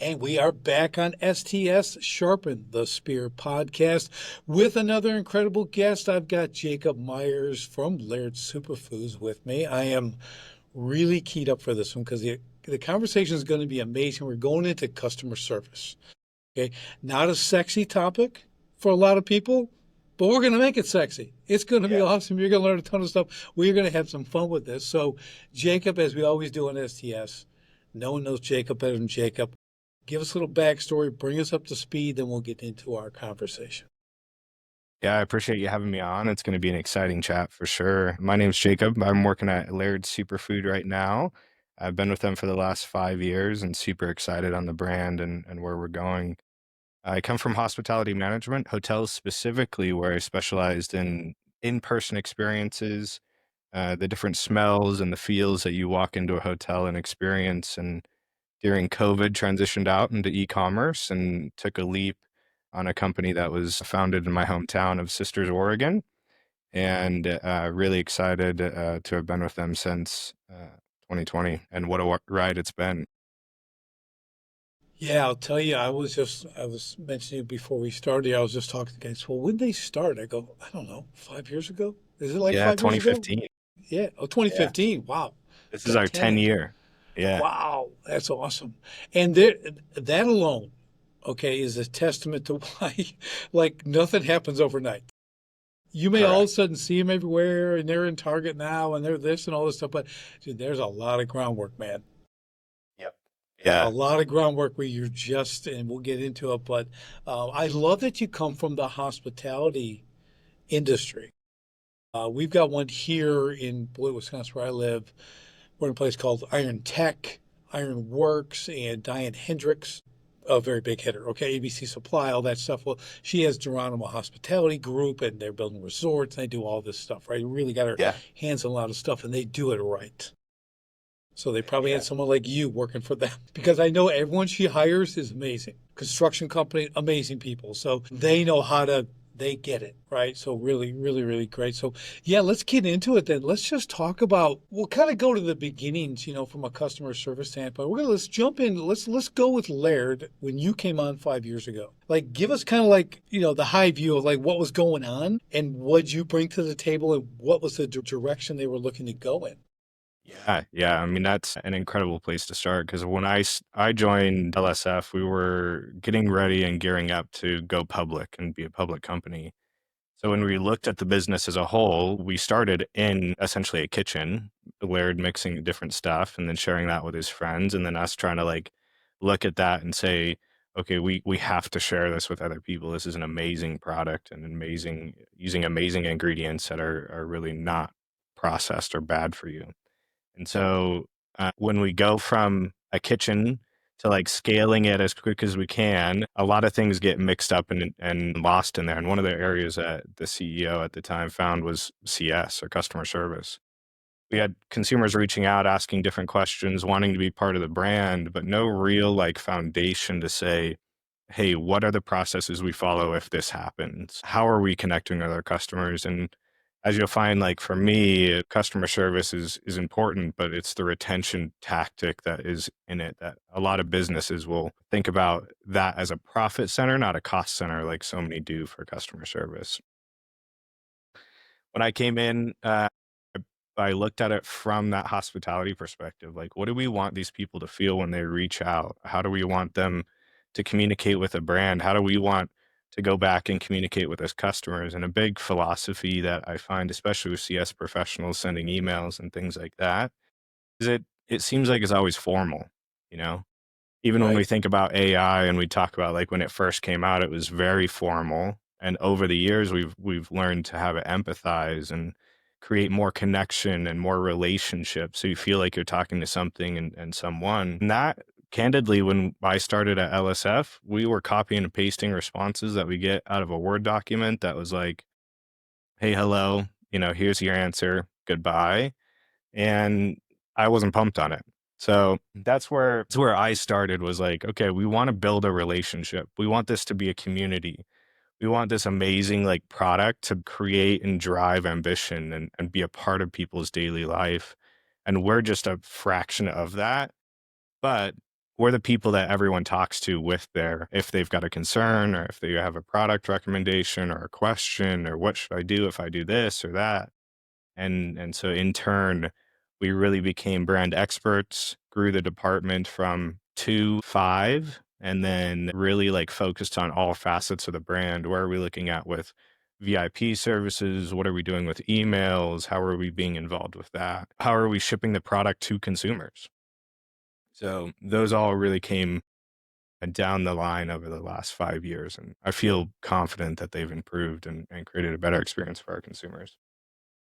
And we are back on STS Sharpen the Spear podcast with another incredible guest. I've got Jacob Meyers from Laird Superfoods with me. I am really keyed up for this one because the conversation is going to be amazing. We're going into customer service. Okay. Not a sexy topic for a lot of people, but we're going to make it sexy. It's going to be Yeah. awesome. You're going to learn a ton of stuff. We're going to have some fun with this. So, Jacob, as we always do on STS, no one knows Jacob better than Jacob. Give us a little backstory, bring us up to speed, then we'll get into our conversation. Yeah, I appreciate you having me on. It's going to be an exciting chat for sure. My name's Jacob. I'm working at Laird Superfood right now. I've been with them for the last 5 years and super excited on the brand and where we're going. I come from hospitality management, hotels specifically, where I specialized in in-person experiences, the different smells and the feels that you walk into a hotel and experience. And during COVID, transitioned out into e-commerce and took a leap on a company that was founded in my hometown of Sisters, Oregon, and really excited to have been with them since 2020. And what a ride it's been. Yeah, I'll tell you, I was mentioning before we started, I was just talking to guys, well, when did they start? I go, I don't know, 5 years ago? Is it like Yeah, 5 years ago? 2015. Yeah. Oh, Yeah, 2015. Wow. this is Got our 10 10. year. Yeah, Wow. That's awesome. And there, that alone, okay, is a testament to why, like, nothing happens overnight. You may all of a correct. sudden see them everywhere and they're in Target now and they're this and all this stuff, but dude, there's a lot of groundwork, man. Yep. A Yeah. lot of groundwork where you're just, and we'll get into it, but I love that you come from the hospitality industry. We've got one here in Beloit, Wisconsin, where I live. We're in a place called Iron Tech, Iron Works, and Diane Hendricks, a very big hitter. Okay, ABC Supply, all that stuff. Well, she has Geronimo Hospitality Group, and they're building resorts. And they do all this stuff, right? Really got her Yeah. hands on a lot of stuff, and they do it right. So they probably had Yeah. someone like you working for them because I know everyone she hires is amazing. Construction company, amazing people. So they know how to, they get it, right? So really, really, really great. So yeah, let's get into it then. Let's just talk about, we'll kind of go to the beginnings, from a customer service standpoint. Let's jump in. Let's go with Laird when you came on 5 years ago. Like give us kind of like, the high view of like what was going on and what you bring to the table and what was the direction they were looking to go in. Yeah, yeah. I mean, that's an incredible place to start because when I joined LSF, we were getting ready and gearing up to go public and be a public company. So when we looked at the business as a whole, we started in essentially a kitchen, Laird mixing different stuff and then sharing that with his friends, and then us trying to like look at that and say, okay, we have to share this with other people. This is an amazing product and amazing using amazing ingredients that are really not processed or bad for you. And so when we go from a kitchen to like scaling it as quick as we can, a lot of things get mixed up and lost in there. And one of the areas that the CEO at the time found was CS or customer service. We had consumers reaching out, asking different questions, wanting to be part of the brand, but no real like foundation to say, hey, what are the processes we follow if this happens? How are we connecting with our customers? And as you'll find, like for me, customer service is important, but it's the retention tactic that is in it that a lot of businesses will think about that as a profit center, not a cost center, like so many do for customer service. When I came in, I looked at it from that hospitality perspective. Like, what do we want these people to feel when they reach out? How do we want them to communicate with a brand? How do we want to go back and communicate with us customers? And a big philosophy that I find, especially with CS professionals sending emails and things like that, is it seems like it's always formal, you know? Even when we Right. think about AI and we talk about like when it first came out, it was very formal. And over the years, we've learned to have it empathize and create more connection and more relationship. So you feel like you're talking to something and someone. And that candidly, when I started at LSF, we were copying and pasting responses that we get out of a Word document that was like, hey, hello, here's your answer, goodbye. And I wasn't pumped on it. So that's where I started was like, okay, we want to build a relationship. We want this to be a community. We want this amazing like product to create and drive ambition and be a part of people's daily life. And we're just a fraction of that. But we're the people that everyone talks to with their, if they've got a concern or if they have a product recommendation or a question or what should I do if I do this or that. And so in turn, we really became brand experts, grew the department from 2 to 5, and then really like focused on all facets of the brand. Where are we looking at with VIP services? What are we doing with emails? How are we being involved with that? How are we shipping the product to consumers? So those all really came down the line over the last 5 years. And I feel confident that they've improved and created a better experience for our consumers.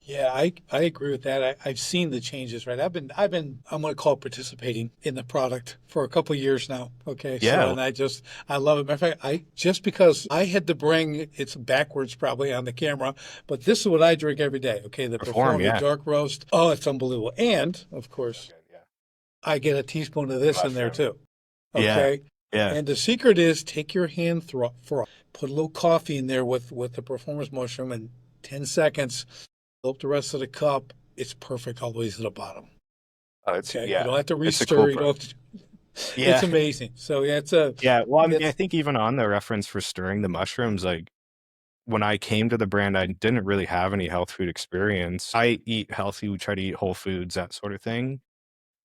Yeah, I agree with that. I've seen the changes, right? I'm going to call it participating in the product for a couple of years now. Okay. So, Yeah, and I love it. Matter of fact, just because I had to bring, it's backwards probably on the camera, but this is what I drink every day. Okay. The perform. Perform, the Yeah. dark roast. Oh, it's unbelievable. And of So course, good. Yeah. I get a teaspoon of The this in there mushroom. too. Yeah. Okay. Yeah. And the secret is take your hand through, put a little coffee in there with the performance mushroom and 10 seconds, fill up the rest of the cup. It's perfect all the way to the bottom. Oh, Okay. You yeah, don't have to it's a cool restir. You don't have to, it's yeah. amazing. So yeah, Yeah. Well, I mean, I it's, think even on the reference for stirring the mushrooms, like when I came to the brand, I didn't really have any health food experience. I eat healthy, we try to eat whole foods, that sort of thing.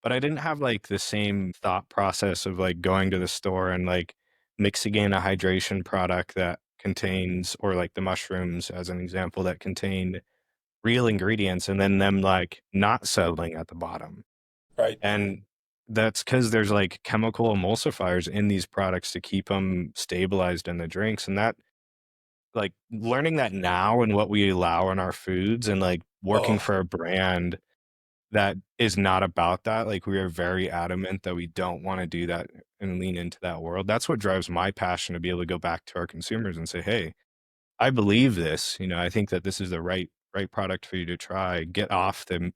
But I didn't have like the same thought process of like going to the store and like mixing in a hydration product that contains, or like the mushrooms as an example, that contain real ingredients and then them like not settling at the bottom. right. And that's because there's like chemical emulsifiers in these products to keep them stabilized in the drinks. And that, like, learning that now and what we allow in our foods and like working Oh, for a brand that is not about that. Like, we are very adamant that we don't want to do that and lean into that world. That's what drives my passion to be able to go back to our consumers and say, hey, I believe this. I think that this is the right product for you to try. Get off the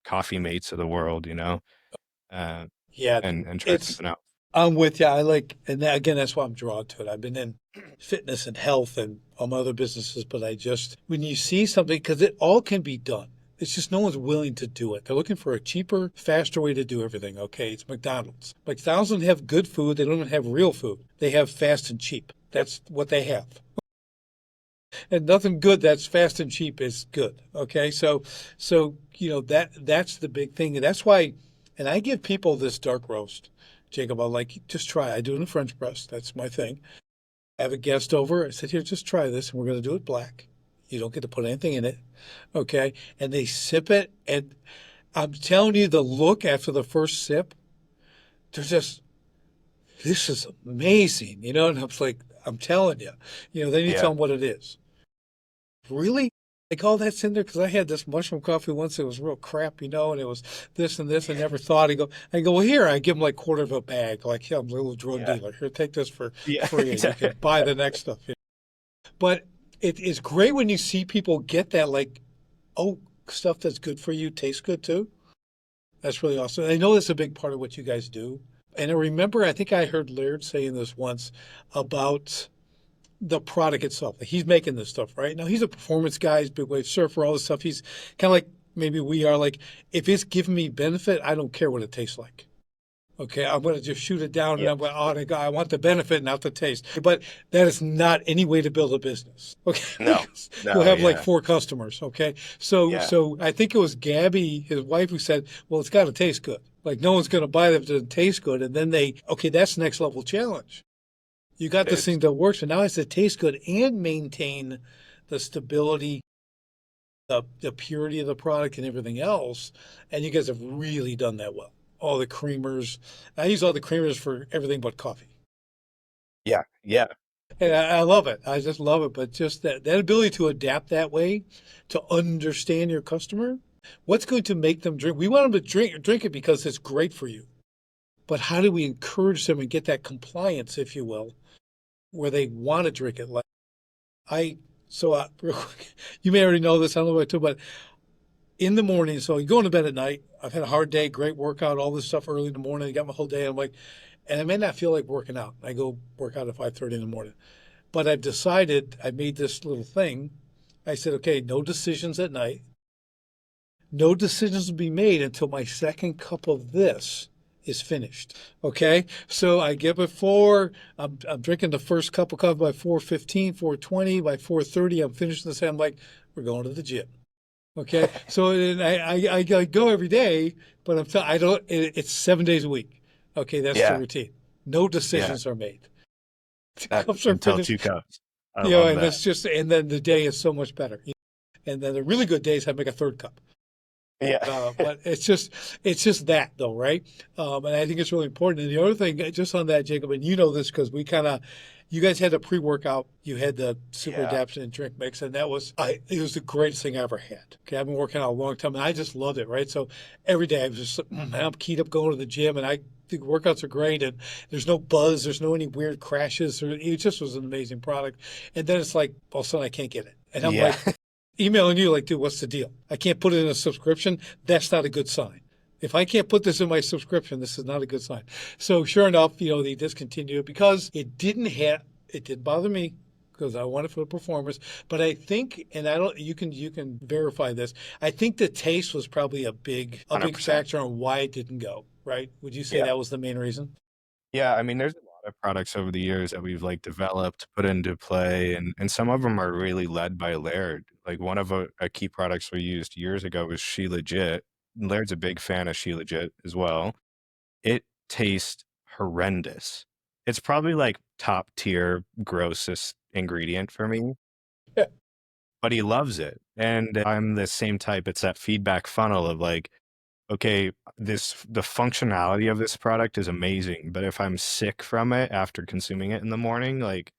coffee mates of the world, uh, yeah. and try It's, something else. I'm with you. I like, and that, again, that's why I'm drawn to it. I've been in fitness and health and all my other businesses, but when you see something, because it all can be done. It's just no one's willing to do it. They're looking for a cheaper, faster way to do everything. Okay, it's McDonald's. McDonald's don't have good food. They don't even have real food. They have fast and cheap. That's what they have. And nothing good that's fast and cheap is good. Okay, so that's the big thing, and that's why. And I give people this dark roast, Jacob. I'm like, just try. I do it in French press. That's my thing. I have a guest over. I said, here, just try this, and we're going to do it black. You don't get to put anything in it. Okay, and they sip it, and I'm telling you, the look after the first sip, they're just, this is amazing, And I was like, I'm telling you, then you tell Yeah. them what it is. Really? Like, all that's in there? Because I had this mushroom coffee once. It was real crap, and it was this and this. I never thought. I go, well, here. I give them like quarter of a bag. Like, yeah, I'm a little drug Yeah. dealer. Here, take this for Yeah. free, and you can buy the next stuff. But it's great when you see people get that, like, oh, stuff that's good for you tastes good too. That's really awesome. I know that's a big part of what you guys do. And I remember, I think I heard Laird saying this once about the product itself. Like, he's making this stuff, right? Now, he's a performance guy, he's a big wave surfer, all this stuff. He's kind of like maybe we are. Like, if it's giving me benefit, I don't care what it tastes like. Okay, I'm going to just shoot it down, and Yeah. I'm going, oh, I want the benefit, not the taste. But that is not any way to build a business. Okay, No. because you'll No. have like Yeah. 4 customers. Okay, so Yeah. so I think it was Gabby, his wife, who said, well, it's got to taste good. Like, no one's going to buy it if it doesn't taste good. And then okay, that's next level challenge. You got It this is. thing that works, and now it has to taste good and maintain the stability, the purity of the product, and everything else. And you guys have really done that well. All the creamers. I use all the creamers for everything but coffee. Yeah. Yeah. And I love it. I just love it. But just that ability to adapt that way, to understand your customer, what's going to make them drink? We want them to drink it because it's great for you. But how do we encourage them and get that compliance, if you will, where they want to drink it? Like real quick, you may already know this. I don't know what I do, but in the morning, so you go to bed at night. I've had a hard day, great workout, all this stuff early in the morning. I got my whole day. I'm like, and I may not feel like working out. I go work out at 5:30 in the morning. But I've decided, I made this little thing. I said, okay, no decisions at night. No decisions will be made until my second cup of this. is finished. Okay, so I get before I'm drinking the first cup of coffee by 4:15, 4:20, by 4:30 I'm finishing this. I'm like, we're going to the gym. Okay, so then I go every day, but I don't. It's 7 days a week. Okay, that's the Yeah. routine. No Yeah. decisions are made. The That cups are until finished. 2 cups. I You know, love and that. that's just, and then the day is so much better. And then the really good days, I make a third cup. Yeah. But it's just that though, right? And I think it's really important. And the other thing, just on that, Jacob, and you know this because you guys had a pre-workout, you had the super Yeah. adaptation and drink mix, and it was the greatest thing I ever had. Okay, I've been working out a long time, and I just loved it, right? So every day I was just, I'm keyed up going to the gym, and I think workouts are great, and there's no buzz, there's no any weird crashes, or it just was an amazing product. And then it's like all of a sudden I can't get it, and I'm Yeah. like, emailing you like, dude, what's the deal? I can't put it in a subscription. That's not a good sign. If I can't put this in my subscription, this is not a good sign. So sure enough, they discontinued it because it didn't bother me because I want it for the performers. But I think, and I don't, you can verify this. I think the taste was probably a big 100%. factor on why it didn't go. Right? Would you say Yeah. that was the main reason? Yeah, I mean, there's a lot of products over the years that we've like developed, put into play, and some of them are really led by Laird. Like one of a key products we used years ago was She Legit. Laird's a big fan of She Legit as well. It tastes horrendous. It's probably like top tier grossest ingredient for me, Yeah. but he loves it. And I'm the same type. It's that feedback funnel of like, okay, the functionality of this product is amazing, but if I'm sick from it after consuming it in the morning, like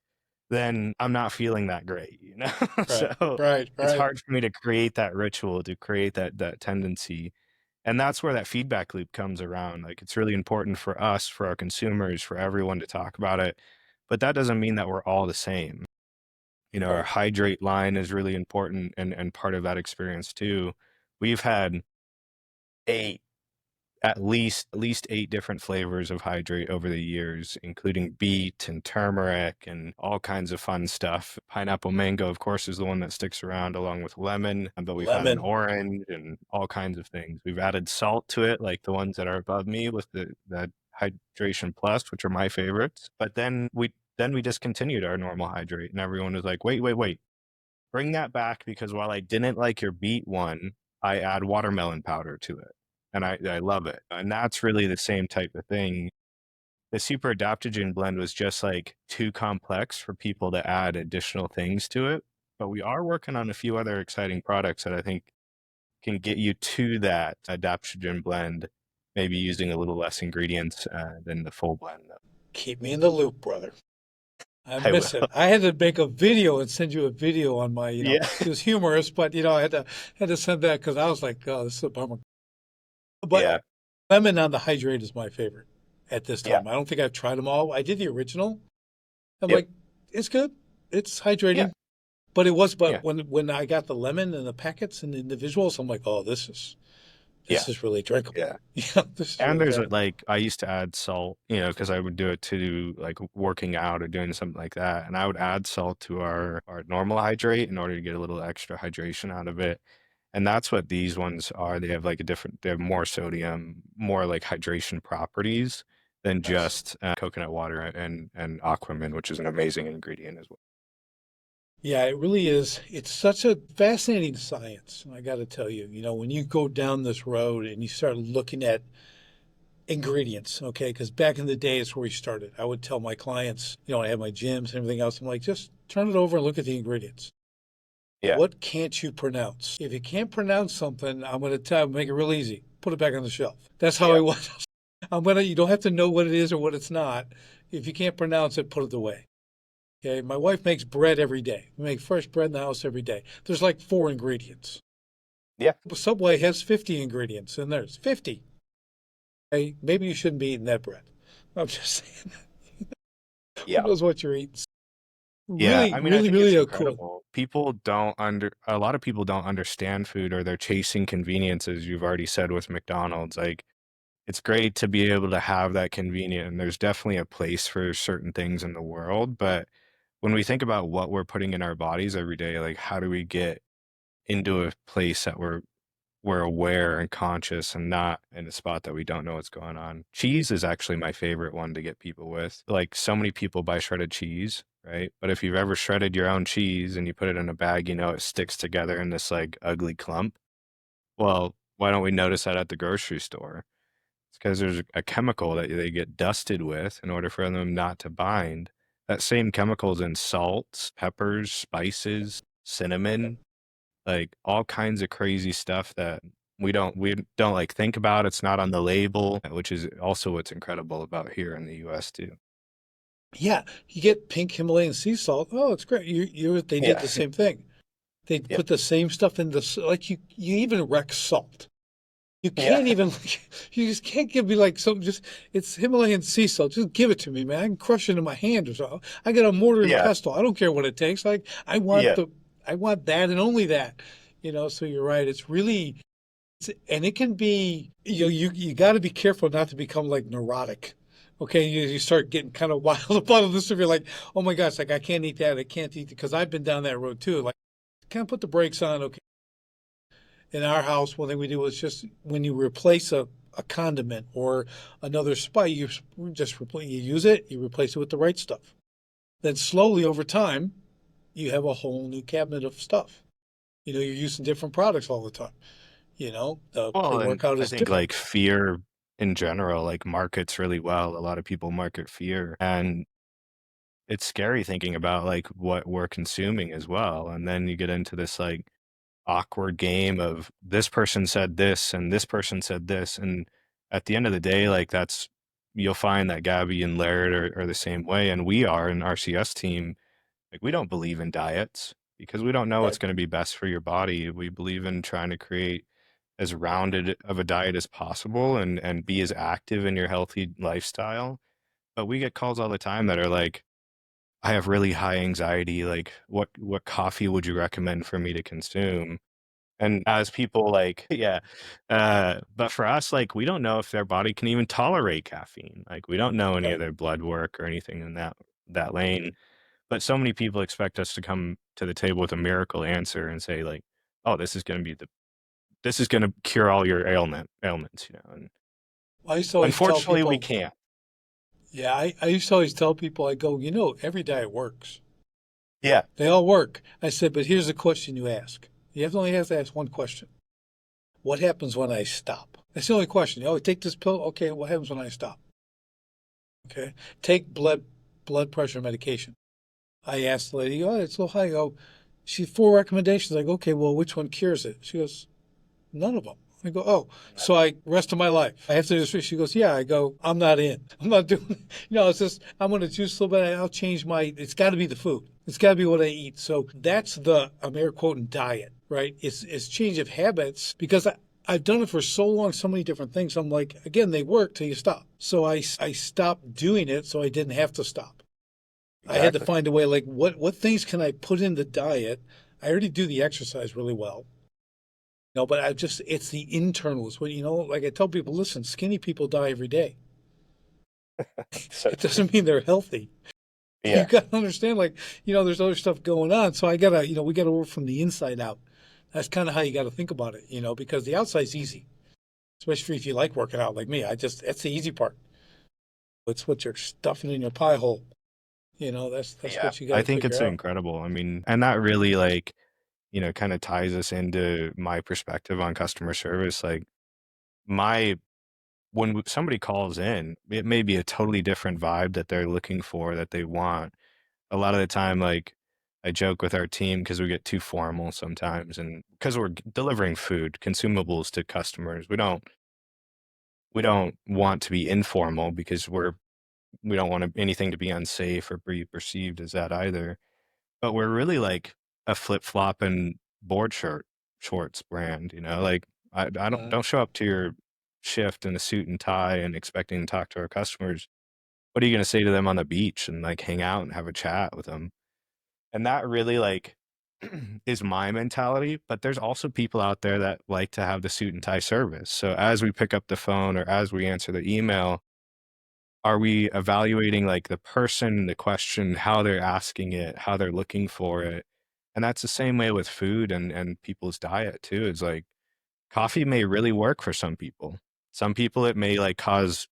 then I'm not feeling that great, you know? Right. So Right. it's Right. hard for me to create that ritual, to create that tendency. And that's where that feedback loop comes around. Like it's really important for us, for our consumers, for everyone to talk about it. But that doesn't mean that we're all the same. Our Right. hydrate line is really important and part of that experience too. We've had eight at least 8 different flavors of hydrate over the years, including beet and turmeric and all kinds of fun stuff. Pineapple mango, of course, is the one that sticks around along with lemon, but we've had an Lemon. orange and all kinds of things. We've added salt to it, like the ones that are above me with the Hydration Plus, which are my favorites. But then we discontinued our normal hydrate, and everyone was like, "Wait, wait, wait. Bring that back because while I didn't like your beet one, I add watermelon powder to it, and I love it." And that's really the same type of thing. The super adaptogen blend was just like too complex for people to add additional things to it. But we are working on a few other exciting products that I think can get you to that adaptogen blend, maybe using a little less ingredients than the full blend. Keep me in the loop, brother. I I will. miss it. I had to make a video and send you a video on my, Yeah. it was humorous, but I had to send that because I was like, oh, this is a bummer. But Yeah. lemon on the hydrate is my favorite at this Yeah. time. I don't think I've tried them all. I did the original. I'm Yep. like, it's good. It's Yeah. hydrating. But Yeah. when I got the lemon and the packets and the individuals, I'm like, oh, this Yeah. is really drinkable. Yeah. Yeah, this is And really there's drinkable. like I used to add salt, because I would do it to like working out or doing something like that. And I would add salt to our normal hydrate in order to get a little extra hydration out of it. And that's what these ones are. They have more sodium, more like hydration properties than Yes. just coconut water and aquamin, which is an amazing ingredient as well. Yeah, it really is. It's such a fascinating science. I got to tell you, when you go down this road and you start looking at ingredients, okay, because back in the day, it's where we started. I would tell my clients, I have my gyms and everything else. I'm like, just turn it over and look at the ingredients. Yeah. What can't you pronounce? If you can't pronounce something, I'm going to make it real easy. Put it back on the shelf. That's how I Yeah. want. You don't have to know what it is or what it's not. If you can't pronounce it, put it away. Okay. My wife makes bread every day. We make fresh bread in the house every day. There's like 4 ingredients. Yeah. Subway has 50 ingredients, and there's 50. Hey, maybe you shouldn't be eating that bread. I'm just saying. Who Yeah. knows what you're eating? Yeah, Really, I mean, I really, think it's really cool. incredible. A lot of people don't understand food or they're chasing conveniences, you've already said with McDonald's. Like, it's great to be able to have that convenient, and there's definitely a place for certain things in the world. But when we think about what we're putting in our bodies every day, like how do we get into a place that we're we're aware and conscious and not in a spot that we don't know what's going on. Cheese is actually my favorite one to get people with. Like so many people buy shredded cheese, right? But if you've ever shredded your own cheese and you put it in a bag, you know it sticks together in this like ugly clump. Well, why don't we notice that at the grocery store? It's because there's a chemical that they get dusted with in order for them not to bind. That same chemical is in salts, peppers, spices, cinnamon, like all kinds of crazy stuff that we don't like think about. It's not on the label, which is also what's incredible about here in the US too. Yeah, you get pink Himalayan sea salt. Oh, it's great. They did Yeah. the same thing. They Yep. put the same stuff in like you even wreck salt. You Yeah. can't even, you just can't give me like something, just, it's Himalayan sea salt. Just give it to me, man. I can crush it in my hand or something. I got a mortar and Yeah. pestle. I don't care what it takes. Like, Yeah. I want that and only that, so you're right. It's really, and it can be, you got to be careful not to become like neurotic. Okay. You start getting kind of wild about this stuff. You're like, oh my gosh, like I can't eat that. I can't eat it. Cause I've been down that road too. Like, kind of put the brakes on. Okay. In our house, one thing we do is just when you replace a condiment or another spice, you use it, you replace it with the right stuff. Then slowly over time, you have a whole new cabinet of stuff. You're using different products all the time. They Well, and work out I as think different. like fear in general, like markets really well. A lot of people market fear, and it's scary thinking about like what we're consuming as well. And then you get into this like awkward game of this person said this and this person said this. And at the end of the day, like you'll find that Gabby and Laird are the same way. And we are an RCS team. Like we don't believe in diets because we don't know what's Right. going to be best for your body. We believe in trying to create as rounded of a diet as possible and be as active in your healthy lifestyle. But we get calls all the time that are like, I have really high anxiety. Like, what coffee would you recommend for me to consume? And as people like, yeah, but for us, like, we don't know if their body can even tolerate caffeine. Like, we don't know any of Right. their blood work or anything in that lane. But so many people expect us to come to the table with a miracle answer and say, like, oh, this is going to cure all your ailments, And I used to always tell unfortunately, we people, can't. yeah, I used to always tell people, I go, every diet works. Yeah. They all work. I said, but here's the question you ask. You only have to ask one question. What happens when I stop? That's the only question. Take this pill. Okay, what happens when I stop? Okay, take blood pressure medication. I asked the lady, oh, it's a little high. I go, she 4 recommendations. I go, okay, well, which one cures it? She goes, none of them. I go, oh, so I rest of my life I have to do this. She goes, yeah. I go, I'm not in. I'm not doing it. It's just I'm going to juice a little bit. I'll change my. It's got to be the food. It's got to be what I eat. So that's I'm air quoting diet, right? It's change of habits because I've done it for so long, so many different things. I'm like, again, they work till you stop. So I stopped doing it so I didn't have to stop. I had to Exactly. find a way, like what things can I put in the diet? I already do the exercise really well. No, but it's the internals. When, like I tell people, listen, skinny people die every day. So It doesn't mean they're healthy. You yeah. got to understand, like, there's other stuff going on. So we got to work from the inside out. That's kind of how you got to think about it, because the outside's easy, especially if you like working out like me. That's the easy part. It's what you're stuffing in your pie hole. That's Yeah. what you got I to think figure it's out. incredible. I mean, and that really like, kind of ties us into my perspective on customer service. Like my when somebody calls in, it may be a totally different vibe that they're looking for, that they want. A lot of the time, like I joke with our team because we get too formal sometimes, and because we're delivering food, consumables to customers, we don't want to be informal because we don't want anything to be unsafe or be perceived as that either. But we're really like a flip flop and board shorts brand, like I don't show up to your shift in a suit and tie and expecting to talk to our customers. What are you going to say to them on the beach and like hang out and have a chat with them? And that really like is my mentality. But there's also people out there that like to have the suit and tie service. So as we pick up the phone or as we answer the email, are we evaluating like the person, the question, how they're asking it, how they're looking for it? And that's the same way with food and people's diet too. It's like Coffee may really work for some people. Some people it may like cause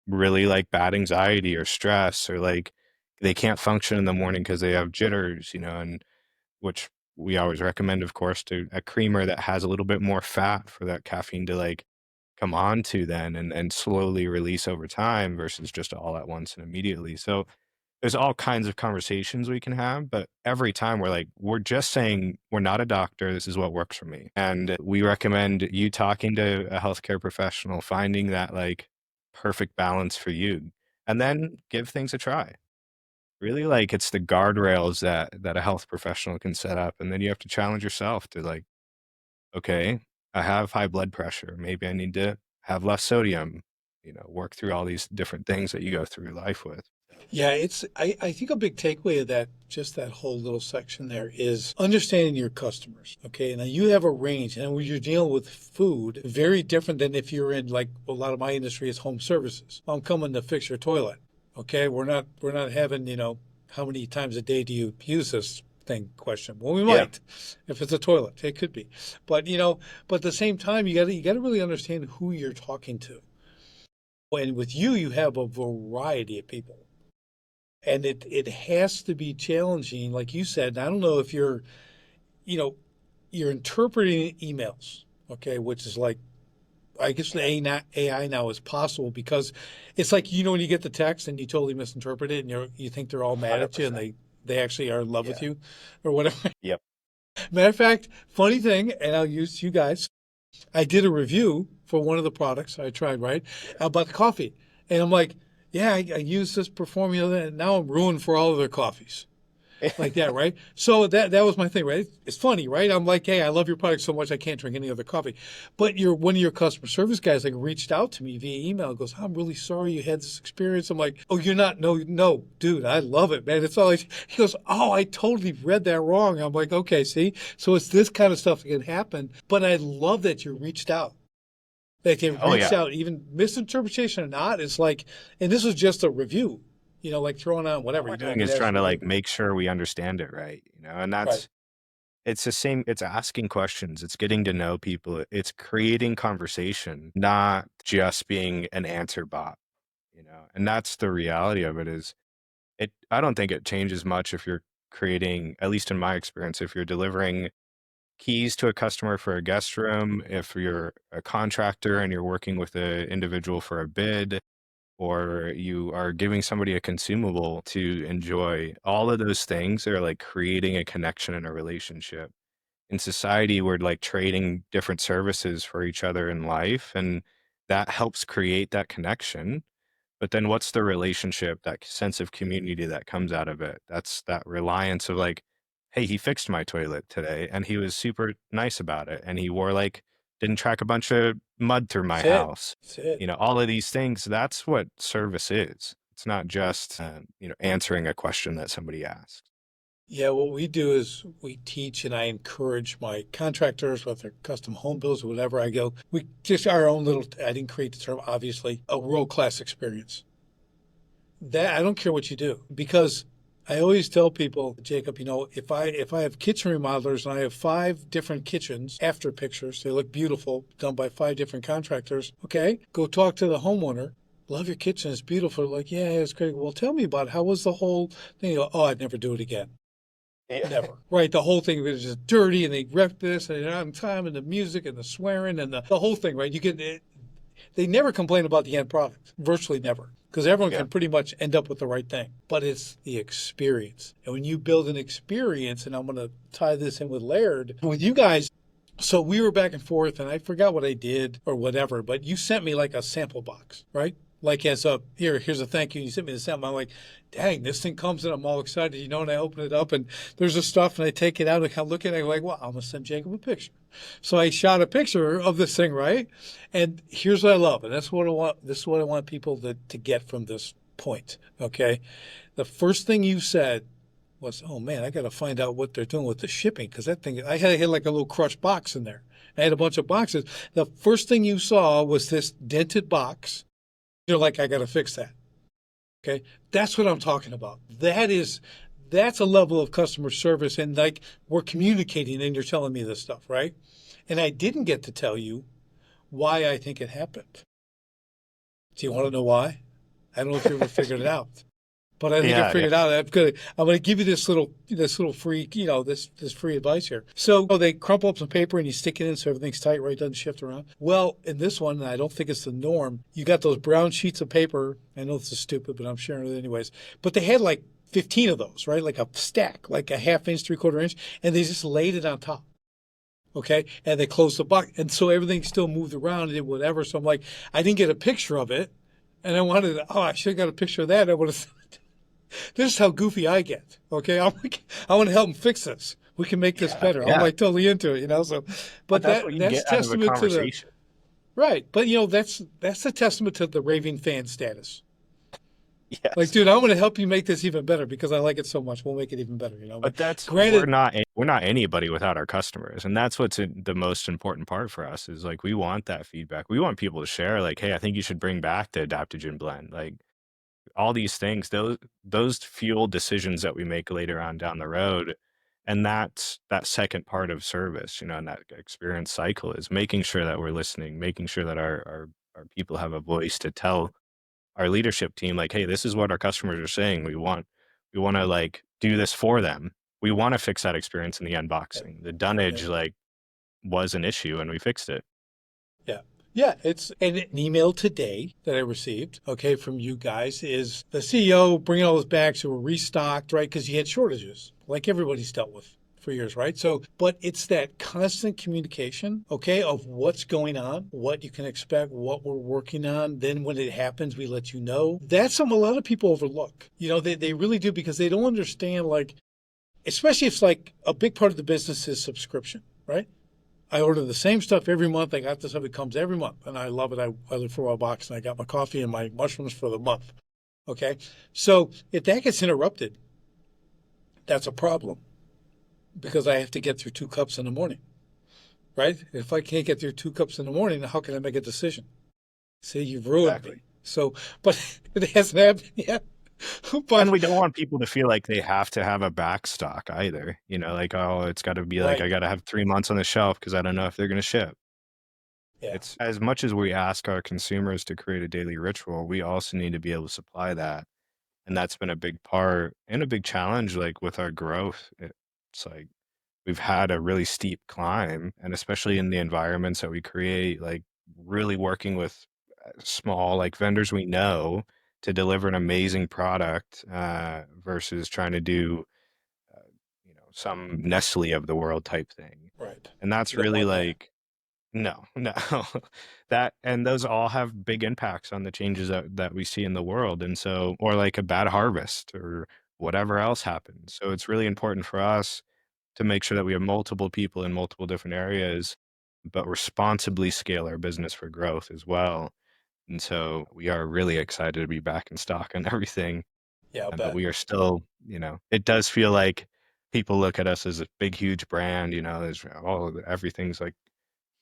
really like bad anxiety or stress, or like they can't function in the morning because they have jitters, and which we always recommend, of course, to a creamer that has a little bit more fat for that caffeine to like come on to then and slowly release over time versus just all at once and immediately. So there's all kinds of conversations we can have, but every time we're just saying, we're not a doctor. This is what works for me. And we recommend you talking to a healthcare professional, finding that like perfect balance for you, and then give things a try. Really, like it's the guardrails that a health professional can set up. And then you have to challenge yourself to like, okay, I have high blood pressure. Maybe I need to have less sodium, work through all these different things that you go through life with. Yeah, I think a big takeaway of that, just that whole little section there, is understanding your customers. Okay. Now you have a range, and when you're dealing with food, very different than if you're in, like, a lot of my industry is home services. I'm coming to fix your toilet. Okay. We're not having, how many times a day do you use this thing question? Well, we Yeah. might, if it's a toilet, it could be. But at the same time, you gotta really understand who you're talking to. And with you, you have a variety of people. And it has to be challenging, like you said. I don't know if you know, you're interpreting emails, okay, which is like, I guess the AI now is possible, because it's like, when you get the text and you totally misinterpret it, and you think they're all mad at you, and 100%. they actually are in love with Yeah. you or whatever. Yep. Matter of fact, funny thing, and I'll use you guys. I did a review for one of the products I tried, right, about the coffee. And I'm like, yeah, I used this formula, and now I'm ruined for all of their coffees. Like that, right? So that was my thing, right? It's funny, right? I'm like, hey, I love your product so much I can't drink any other coffee. But one of your customer service guys like reached out to me via email and goes, I'm really sorry you had this experience. I'm like, oh, you're not, no, dude, I love it, man. It's all he goes, oh, I totally read that wrong. I'm like, okay, see? So it's this kind of stuff that can happen. But I love that you reached out. That they Oh reached yeah. out, even misinterpretation or not. It's like, and this was just a review, like throwing out All whatever. we're You don't doing even is ask trying for to a like review. make sure we understand it right, and Right. it's the same. It's asking questions. It's getting to know people. It's creating conversation, not just being an answer bot, and that's the reality of it is I don't think it changes much if you're creating, at least in my experience, if you're delivering keys to a customer for a guest room, if you're a contractor and you're working with an individual for a bid, or you are giving somebody a consumable to enjoy. All of those things are like creating a connection in a relationship. In society, we're like trading different services for each other in life, and that helps create that connection. But then what's the relationship, that sense of community that comes out of it? That's that reliance of like, hey, he fixed my toilet today and he was super nice about it. And he wore like, didn't track a bunch of mud through my That's it. house. That's it. All of these things, that's what service is. It's not just, answering a question that somebody asks. Yeah, what we do is we teach, and I encourage my contractors with their custom home builds or whatever. I go, we just our own little, I didn't create the term, obviously, a world-class experience. That I don't care what you do, because I always tell people, Jacob, if I have kitchen remodelers and I have 5 different kitchens after pictures, they look beautiful, done by 5 different contractors. Okay, go talk to the homeowner. Love your kitchen, it's beautiful. Like, yeah, it's great. Well, tell me about it. How was the whole thing? You go, oh, I'd never do it again. Yeah. Never. Right. The whole thing was just dirty, and they wrecked this, and they're on time, and the music and the swearing and the whole thing, right? They never complain about the end product, virtually never, because everyone Yeah. can pretty much end up with the right thing. But it's the experience. And when you build an experience, and I'm going to tie this in with Laird, with you guys, so we were back and forth, and I forgot what I did or whatever, but you sent me like a sample box, right? Like, as a, here's a thank you. You sent me the sample. I'm like, dang, this thing comes in. I'm all excited, and I open it up, and there's the stuff, and I take it out, and I look at it, and I'm like, well, I'm going to send Jacob a picture. So I shot a picture of this thing, right? And here's what I love, and that's what I want. This is what I want people to get from this point, okay? The first thing you said was, oh man, I got to find out what they're doing with the shipping, because that thing, I had like a little crushed box in there. I had a bunch of boxes. The first thing you saw was this dented box. You're like, I got to fix that. Okay. That's what I'm talking about. That's a level of customer service. And like we're communicating and you're telling me this stuff, right? And I didn't get to tell you why I think it happened. Do you want to know why? I don't know if you ever figured it out. But I think I Yeah, yeah. figured out. I'm gonna give you this little free, this free advice here. So they crumple up some paper and you stick it in so everything's tight, right? It doesn't shift around. Well, in this one, and I don't think it's the norm, you got those brown sheets of paper. I know this is stupid, but I'm sharing it anyways. But they had like 15 of those, right? Like a stack, like a half inch, 3/4 inch, and they just laid it on top. Okay. And they closed the bucket. And so everything still moved around and did whatever. So I'm like, I didn't get a picture of it. And I should have got a picture of that. I would have this is how goofy I get. Okay, I'm like, I want to help them fix this. We can make this better. I'm Yeah. like totally into it. So, But but that's what you that's get out of a testament to the conversation. right. But that's a testament to the raving fan status. Like, Yes. dude, I'm going to help you make this even better because I like it so much. We'll make it even better. But But that's granted, we're not anybody without our customers, and that's what's the most important part for us is like we want that feedback. We want people to share like, hey, I think you should bring back the adaptogen blend. Like all these things, those fuel decisions that we make later on down the road. And that's that second part of service, and that experience cycle is making sure that we're listening, making sure that our people have a voice to tell our leadership team, like, hey, this is what our customers are saying. We want to like do this for them. We want to fix that experience in the yeah, unboxing. The yeah. dunnage like was an issue and we fixed it. Yeah. Yeah, it's an email today that I received, okay, from you guys is the CEO bringing all those bags that were restocked, right? Because you had shortages, like everybody's dealt with for years, right? So, but it's that constant communication, okay, of what's going on, what you can expect, what we're working on. Then when it happens, we let you know. That's something a lot of people overlook. They really do because they don't understand, like, especially if like a big part of the business is subscription, right? I order the same stuff every month. I got this stuff. It comes every month, and I love it. I look for a box, and I got my coffee and my mushrooms for the month. Okay, so if that gets interrupted, that's a problem because I have to get through 2 cups in the morning, right? If I can't get through 2 cups in the morning, how can I make a decision? See, you've ruined Exactly. me. So, but it hasn't happened yet. And But we don't want people to feel like they have to have a back stock either. Like, oh, it's got to be like, right, I got to have 3 months on the shelf because I don't know if they're going to ship. yeah, It's as much as we ask our consumers to create a daily ritual, we also need to be able to supply that. And that's been a big part and a big challenge, like with our growth. It's like we've had a really steep climb, and especially in the environments that we create, like really working with small like vendors we know to deliver an amazing product versus trying to do some Nestle of the world type thing. right. And that's You don't really want that. like no, no. That and those all have big impacts on the changes that we see in the world. And so, or like a bad harvest or whatever else happens. So it's really important for us to make sure that we have multiple people in multiple different areas, but responsibly scale our business for growth as well. And so we are really excited to be back in stock on everything. Yeah, I'll But bet. we are still, it does feel like people look at us as a big, huge brand, there's everything's like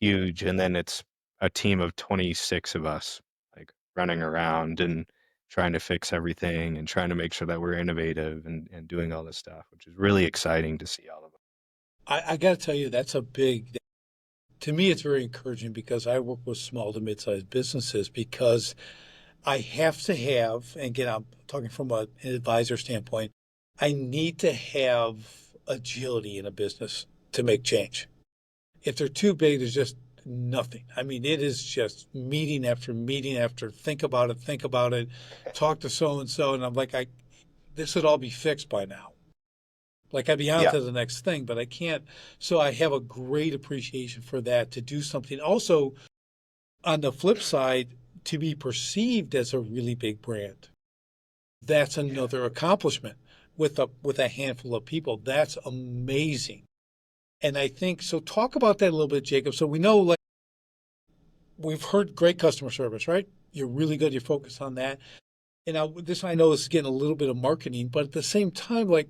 huge, and then it's a team of 26 of us, like, running around and trying to fix everything and trying to make sure that we're innovative and doing all this stuff, which is really exciting to see all of it. I got to tell you, to me, it's very encouraging because I work with small to mid-sized businesses because I have to have, and again, I'm talking from an advisor standpoint, I need to have agility in a business to make change. If they're too big, there's just nothing. I mean, it is just meeting after think about it, talk to so and so, and I'm like, this would all be fixed by now. Like I'd be on Yeah. to the next thing, but I can't. So I have a great appreciation for that to do something. Also, on the flip side, to be perceived as a really big brand, that's Yeah. another accomplishment with a handful of people. That's amazing. And I think so. Talk about that a little bit, Jacob. So we know, like, we've heard great customer service, right? You're really good. You focus on that. And I know this is getting a little bit of marketing, but at the same time, like,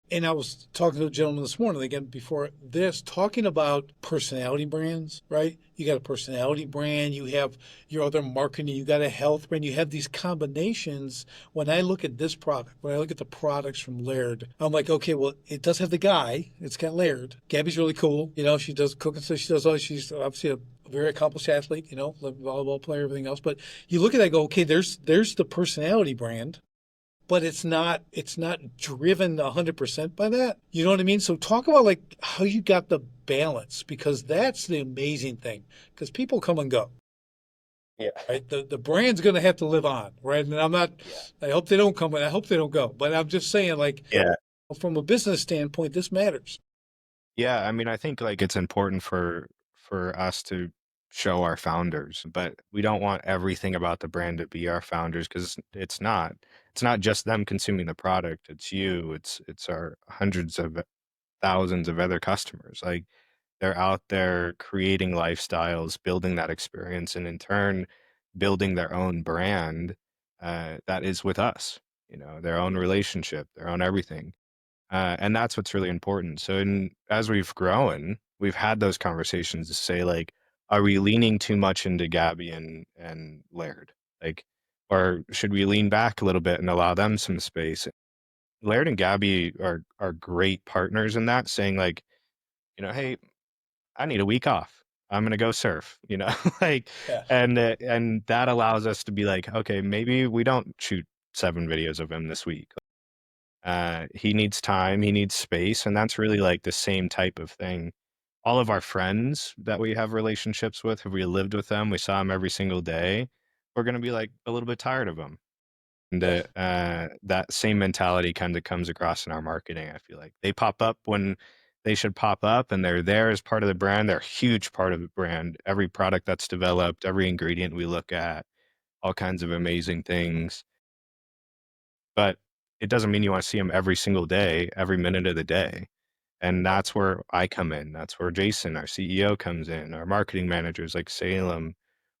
And I was talking to a gentleman this morning, again, before this, talking about personality brands, right? You got a personality brand, you have your other marketing, you got a health brand, you have these combinations. When I look at this product, when I look at the products from Laird, I'm like, okay, well, it does have the guy, it's got Laird. Gabby's really cool. She does cooking, so she does all, she's obviously a very accomplished athlete, volleyball player, everything else. But you look at that, and go, okay, there's the personality brand, but it's not driven 100% by that. You know what I mean? So talk about like how you got the balance, because that's the amazing thing, because people come and go, Yeah. right? The brand's going to have to live on, right? And I'm not, Yeah. I hope they don't come and I hope they don't go, but I'm just saying, like, Yeah. from a business standpoint, this matters. Yeah, I mean, I think like it's important for us to show our founders, but we don't want everything about the brand to be our founders because it's not. It's not just them consuming the product. It's you. It's our hundreds of thousands of other customers. Like they're out there creating lifestyles, building that experience, and in turn, building their own brand that is with us. Their own relationship, their own everything. And that's what's really important. So as we've grown, we've had those conversations to say, like, are we leaning too much into Gabby and Laird? Like, or should we lean back a little bit and allow them some space? Laird and Gabby are great partners in that, saying like, hey, I need a week off. I'm gonna go surf, like, Yeah. and that allows us to be like, okay, maybe we don't shoot 7 videos of him this week. He needs time, he needs space, and that's really like the same type of thing. All of our friends that we have relationships with, if we lived with them, we saw them every single day, we're gonna be like a little bit tired of them. And Yeah. that same mentality kind of comes across in our marketing. I feel like they pop up when they should pop up, and they're there as part of the brand. They're a huge part of the brand. Every product that's developed, every ingredient we look at, all kinds of amazing things. But it doesn't mean you want to see them every single day, every minute of the day. And that's where I come in. That's where Jason, our CEO, comes in, our marketing managers like Salem,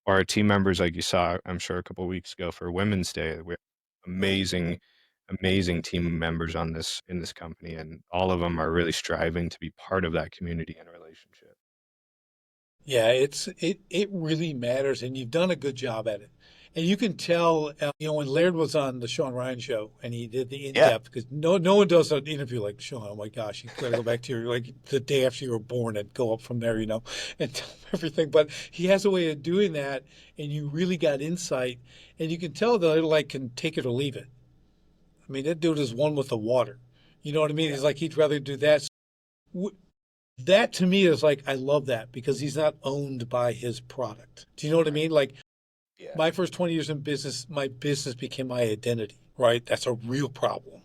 or our team members like you saw, I'm sure, a couple of weeks ago for Women's Day. We have amazing, amazing team members on this in this company, and all of them are really striving to be part of that community and relationship. Yeah, it really matters, and you've done a good job at it. And you can tell, when Laird was on the Sean Ryan show and he did the in Yeah. depth, because no one does an interview like Sean. Oh my gosh, you got to go back to your like the day after you were born and go up from there, and tell them everything. But he has a way of doing that, and you really got insight, and you can tell that like can take it or leave it. I mean, that dude is one with the water. You know what I mean? Yeah. He's like he'd rather do that. That to me is like I love that because he's not owned by his product. Do you know what I mean? Like Yeah. my first 20 years in business, my business became my identity, right? That's a real problem.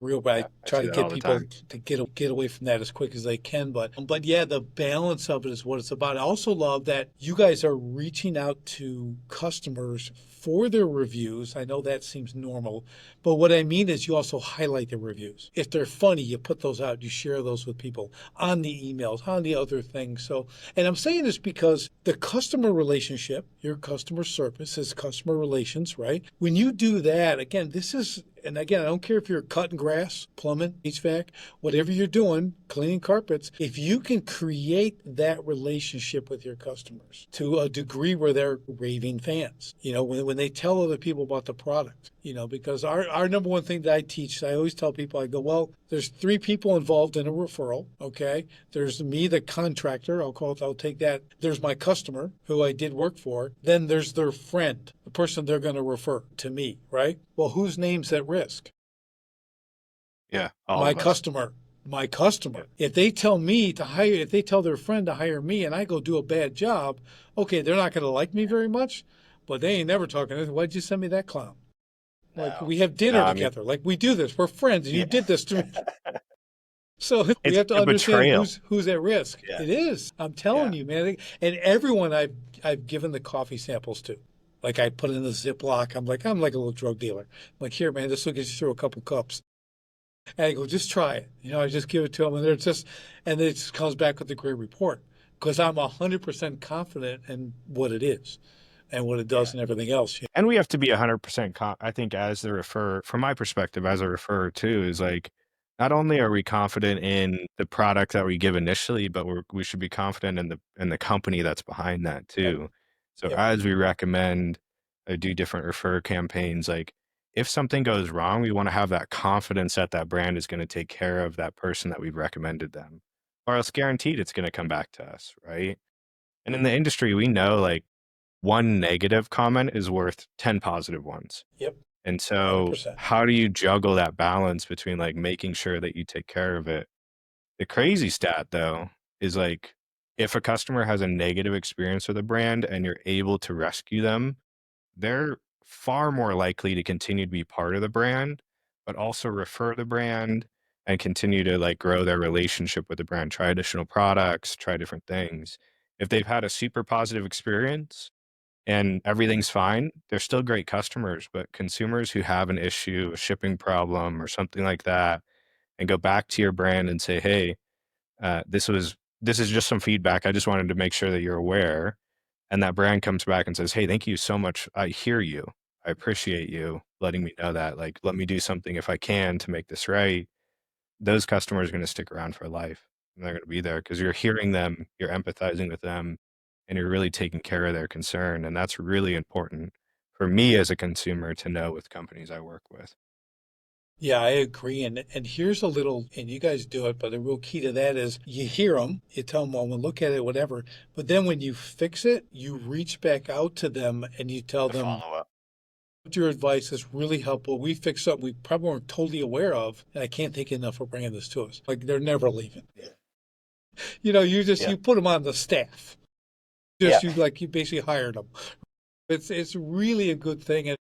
But Yeah, I I try see to that get all the people time. to get away from that as quick as they can. But yeah, the balance of it is what it's about. I also love that you guys are reaching out to customers for their reviews. I know that seems normal, but what I mean is you also highlight their reviews. If they're funny, you put those out, you share those with people on the emails, on the other things. So, and I'm saying this because the customer relationship, your customer service is customer relations, right? When you do that, again, and again, I don't care if you're cutting grass, plumbing, HVAC, whatever you're doing, cleaning carpets, if you can create that relationship with your customers to a degree where they're raving fans, when they tell other people about the product, because our number one thing that I teach, I always tell people, I go, well, there's 3 people involved in a referral, okay? There's me, the contractor, I'll take that. There's my customer, who I did work for. Then there's their friend, the person they're going to refer to me, right? Well, whose name's at risk? Yeah, all My of us. customer. My Yeah. customer. If they tell me to hire, if they tell their friend to hire me and I go do a bad job, okay, they're not going to like me very much, but they ain't never talking. Why'd you send me that clown? Like No. we have No, dinner I mean, together. Like we do this. We're friends, and you yeah, did this to me. So we it's have to a understand betrayal. who's at risk. Yeah. It is. I'm telling Yeah. you, man. And everyone I've given the coffee samples to. Like I put it in the Ziploc. I'm like a little drug dealer. I'm like, here, man, this will get you through a couple cups. And I go, just try it. I just give it to them, and and it just comes back with a great report because I'm 100% confident in what it is and what it Yeah. does and everything else. And we have to be 100% I think as the referrer, from my perspective, as a referrer too, is like, not only are we confident in the product that we give initially, but we should be confident in the company that's behind that Yep. too. So Yep. as we recommend, do different refer campaigns, like if something goes wrong, we want to have that confidence that that brand is going to take care of that person that we've recommended them, or else guaranteed it's going to come back to us, right? And in the industry, we know like one negative comment is worth 10 positive ones. Yep. And so 100%. how do you juggle that balance between like making sure that you take care of it? The crazy stat though is like if a customer has a negative experience with a brand and you're able to rescue them, they're far more likely to continue to be part of the brand, but also refer the brand and continue to like grow their relationship with the brand, try additional products, try different things. If they've had a super positive experience, and everything's fine, they're still great customers, but consumers who have an issue, a shipping problem or something like that, and go back to your brand and say, "Hey, this is just some feedback. I just wanted to make sure that you're aware." And that brand comes back and says, "Hey, thank you so much. I hear you. I appreciate you letting me know that. Like, let me do something if I can to make this right." Those customers are going to stick around for life. And they're going to be there because you're hearing them, you're empathizing with them, and you're really taking care of their concern. And that's really important for me as a consumer to know with companies I work with. Yeah, I agree. And here's a little, and you guys do it, but the real key to that is you hear them, you tell them, well, we'll look at it, whatever. But then when you fix it, you reach back out to them and you tell The them, follow up. your advice is really helpful. We fixed something we probably weren't totally aware of, and I can't thank you enough for bringing this to us. Like they're never leaving. Yeah. You put them on the staff. Yeah. You basically hired them. It's really a good thing. And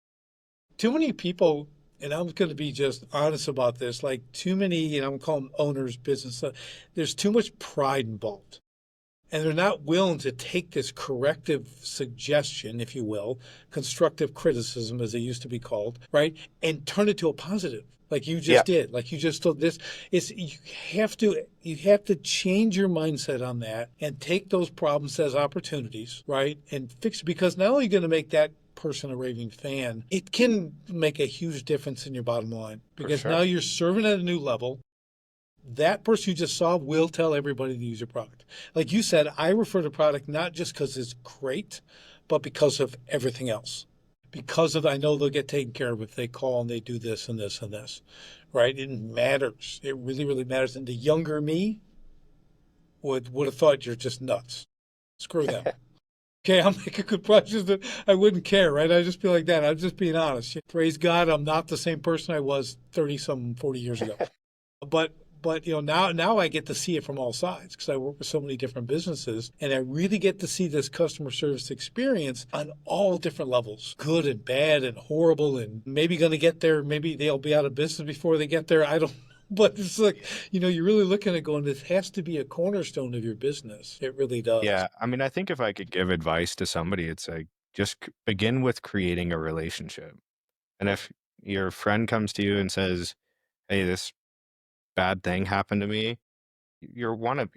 too many people, and I'm going to be just honest about this, like too many, I'm calling them owners, business. There's too much pride involved. And they're not willing to take this corrective suggestion, if you will, constructive criticism, as it used to be called, right? And turn it to a positive, like you Yeah. just did. Like you just told this. You have to change your mindset on that and take those problems as opportunities, right? And fix it because not only are you going to make that person a raving fan, it can make a huge difference in your bottom line because sure. now you're serving at a new level. That person you just saw will tell everybody to use your product. Like you said, I refer to product not just because it's great, but because of everything else. Because of I know they'll get taken care of if they call and they do this and this and this, right? It matters. It really, really matters. And the younger me would have thought you're just nuts. Screw them. Okay, I'll make a good product. I wouldn't care, right? I'd just be like that. I'm just being honest. Praise God, I'm not the same person I was 30 some 40 years ago. But now I get to see it from all sides because I work with so many different businesses and I really get to see this customer service experience on all different levels, good and bad and horrible and maybe going to get there. Maybe they'll be out of business before they get there. I don't know. But it's like, you're really looking at going, this has to be a cornerstone of your business. It really does. Yeah. I mean, I think if I could give advice to somebody, it's like just begin with creating a relationship. And if your friend comes to you and says, "Hey, this bad thing happened to me,"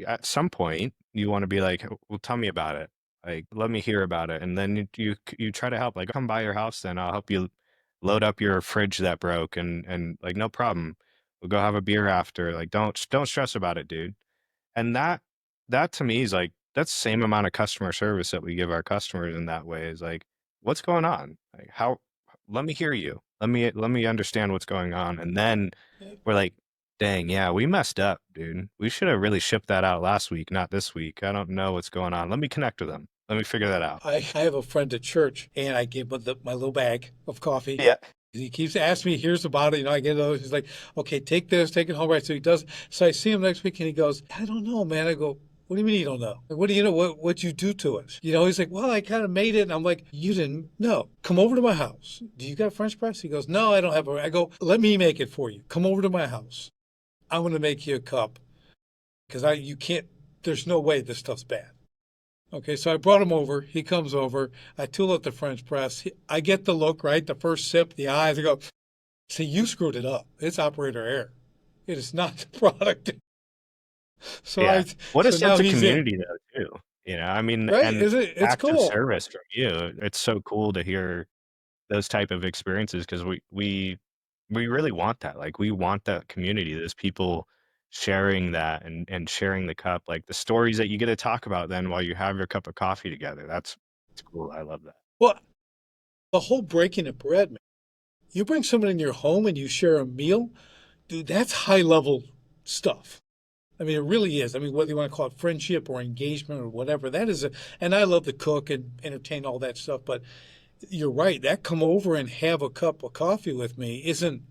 at some point you want to be like, "Well, tell me about it. Like, let me hear about it." And then you try to help. Like, come by your house, then I'll help you load up your fridge that broke, and like, no problem. We'll go have a beer after. Like, don't stress about it, dude. And that to me is like that's the same amount of customer service that we give our customers in that way is like, what's going on? Like, how? Let me hear you. Let me understand what's going on, and then we're like, dang, yeah, we messed up, dude. We should have really shipped that out last week, not this week. I don't know what's going on. Let me connect with them. Let me figure that out. I have a friend at church, and I give him my little bag of coffee. Yeah. He keeps asking me, here's about it. I get those. He's like, okay, take this, take it home. Right. So he does. So I see him next week, and he goes, I don't know, man. I go, what do you mean you don't know? Like, what do you know? What you do to it? He's like, well, I kind of made it. And I'm like, you didn't know. Come over to my house. Do you got a French press? He goes, no, I don't have a. I go, let me make it for you. Come over to my house. I'm going to make you a cup because you can't, there's no way this stuff's bad. Okay, so I brought him over. He comes over. I tool up the French press. I get the look, right? The first sip, the eyes. I go, see, you screwed it up. It's operator error. It is not the product. So Yeah. What a so sense now of he's in, community though, too. I mean, right? and It's acts of cool. service from you. It's so cool to hear those type of experiences because we we really want that. Like, we want that community. There's people sharing that and sharing the cup, like the stories that you get to talk about then while you have your cup of coffee together. That's cool. I love that. Well, the whole breaking of bread, man. You bring someone in your home and you share a meal, dude, that's high level stuff. I mean, it really is. I mean, whether you want to call it friendship or engagement or whatever, that is a, and I love to cook and entertain all that stuff, but you're right. That come over and have a cup of coffee with me isn't,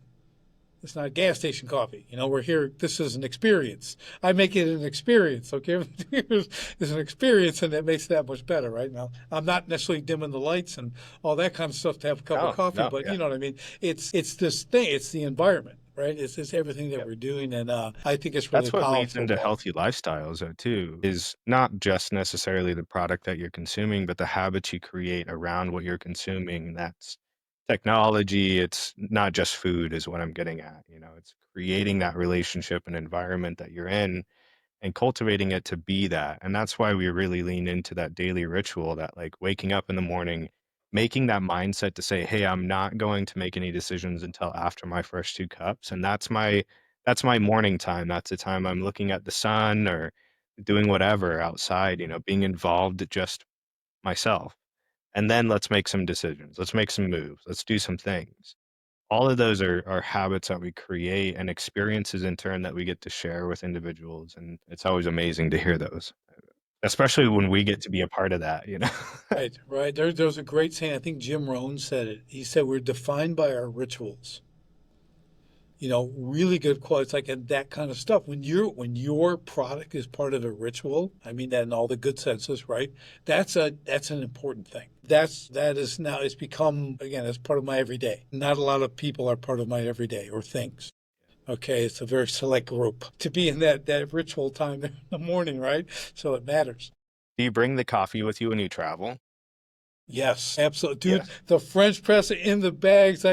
it's not gas station coffee. You know, we're here. This is an experience. I make it an experience. Okay, it's an experience, and that makes it that much better, right? Now, I'm not necessarily dimming the lights and all that kind of stuff to have a cup of No, coffee, no, but yeah. you know what I mean. It's this thing. It's the environment, right? It's everything that Yeah. we're doing, and I think it's really That's what leads powerful. into healthy lifestyles though too, is not just necessarily the product that you're consuming, but the habits you create around what you're consuming. That's technology, it's not just food is what I'm getting at. It's creating that relationship and environment that you're in and cultivating it to be that. And that's why we really lean into that daily ritual, that like waking up in the morning, making that mindset to say, "Hey, I'm not going to make any decisions until after my first two cups." And that's my morning time. That's the time I'm looking at the sun or doing whatever outside, being involved just myself. And then let's make some decisions. Let's make some moves. Let's do some things. All of those are habits that we create and experiences in turn that we get to share with individuals. And it's always amazing to hear those, especially when we get to be a part of that. Right, right. There's a great saying. I think Jim Rohn said it. He said, "We're defined by our rituals." You know, really good quotes like and that kind of stuff. When your product is part of a ritual, I mean that in all the good senses, right? That's an important thing. That is now it's become again as part of my everyday. Not a lot of people are part of my everyday or things. Okay, it's a very select group to be in that ritual time in the morning, right? So it matters. Do you bring the coffee with you when you travel? Yes, absolutely, dude. Yes. The French press in the bags.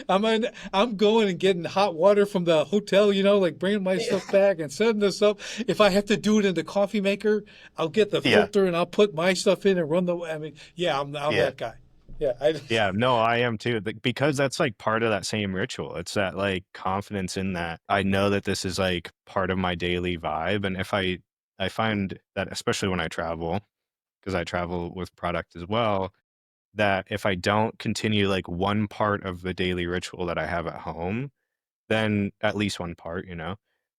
I'm going and getting hot water from the hotel. You know, like bringing my Yeah. stuff back and setting this up. If I have to do it in the coffee maker, I'll get the Yeah. filter and I'll put my stuff in and run the. I mean, yeah, I'm Yeah. that guy. Yeah, I. Yeah, no, I am too. Because that's like part of that same ritual. It's that like confidence in that I know that this is like part of my daily vibe. And if I find that especially when I travel, because I travel with product as well, that if I don't continue like one part of the daily ritual that I have at home, then at least one part,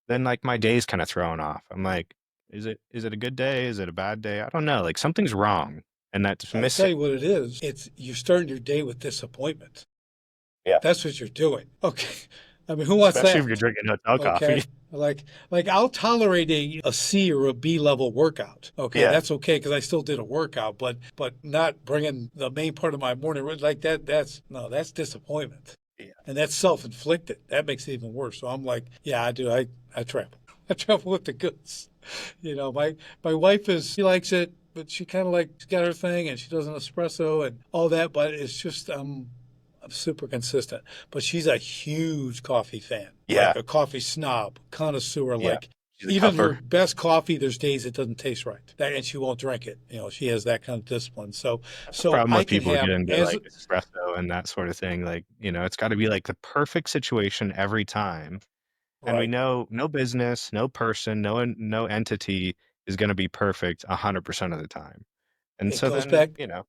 then like my day's kind of thrown off. I'm like, is it a good day? Is it a bad day? I don't know. Like something's wrong and that's I'll tell missing. you what it is. It's you're starting your day with disappointment. Yeah. That's what you're doing. Okay. I mean, who wants Especially if that? you're drinking hotel coffee. Okay. Like I'll tolerate a C or a B level workout. Okay, Yeah. that's okay because I still did a workout, but not bringing the main part of my morning like that. That's no, that's disappointment, Yeah. and that's self inflicted. That makes it even worse. So I'm like, yeah, I do. I travel. I travel with the goods. You know, my wife she likes it, but she kind of like she's got her thing, and she does an espresso and all that. But it's just I'm super consistent. But she's a huge coffee fan, like Yeah. a coffee snob, connoisseur. Yeah. Like She's a even her cupper. best coffee, there's days it doesn't taste right, and she won't drink it. You know, she has that kind of discipline. So That's the so problem I with can people who get have into as like espresso and that sort of thing. Like, it's got to be like the perfect situation every time. And we right. know no business, no person, no entity is going to be perfect 100% of the time. And It so goes then, back.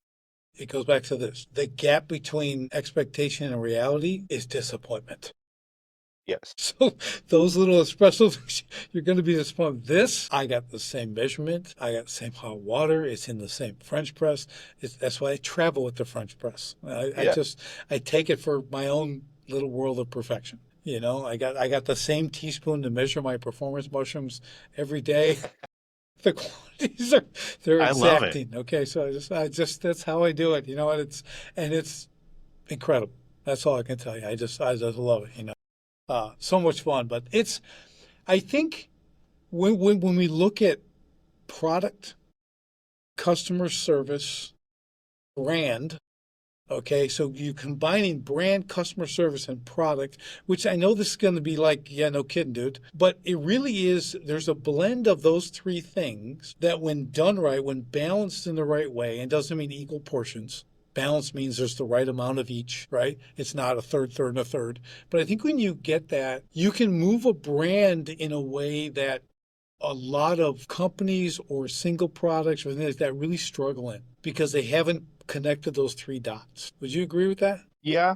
It goes back to this. The gap between expectation and reality is disappointment. yes. So those little espressos, you're going to be disappointed. This, I got the same measurement. I got the same hot water. It's in the same French press. That's why I travel with the French press. Yeah. I take it for my own little world of perfection. You know, I got the same teaspoon to measure my performance mushrooms every day. The quantities they're I love it. exacting. Okay, so I just that's how I do it. You know, and it's incredible. That's all I can tell you. I just love it. You know. So much fun. But I think when we look at product, customer service, brand, okay, so you combining brand, customer service, and product, which I know this is going to be like, yeah, no kidding, dude. But it really is, there's a blend of those three things that when done right, when balanced in the right way, and doesn't mean equal portions, Balance means there's the right amount of each, right? It's not a third, third, and a third. But I think when you get that, you can move a brand in a way that a lot of companies or single products or things like that really struggle in because they haven't connected those three dots. Would you agree with that? Yeah.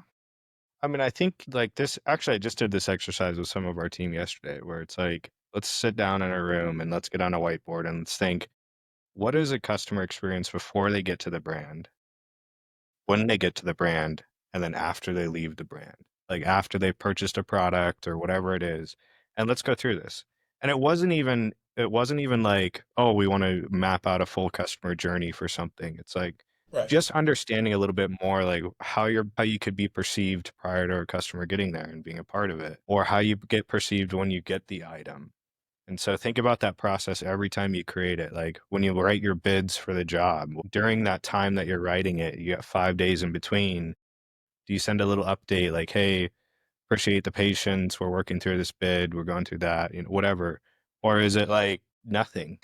I mean, I think like this, actually, I just did this exercise with some of our team yesterday where it's like, let's sit down in a room and let's get on a whiteboard and let's think, what is a customer experience before they get to the brand, when they get to the brand, and then after they leave the brand, like after they purchased a product or whatever it is. And let's go through this. And it wasn't even like, oh, we want to map out a full customer journey for something. It's like Right. just understanding a little bit more like how you could be perceived prior to a customer getting there and being a part of it, or how you get perceived when you get the item. And so think about that process every time you create it. Like when you write your bids for the job, during that time that you're writing it, you got 5 days in between. Do you send a little update like, hey, appreciate the patience. We're working through this bid. We're going through that, whatever. Or is it like nothing,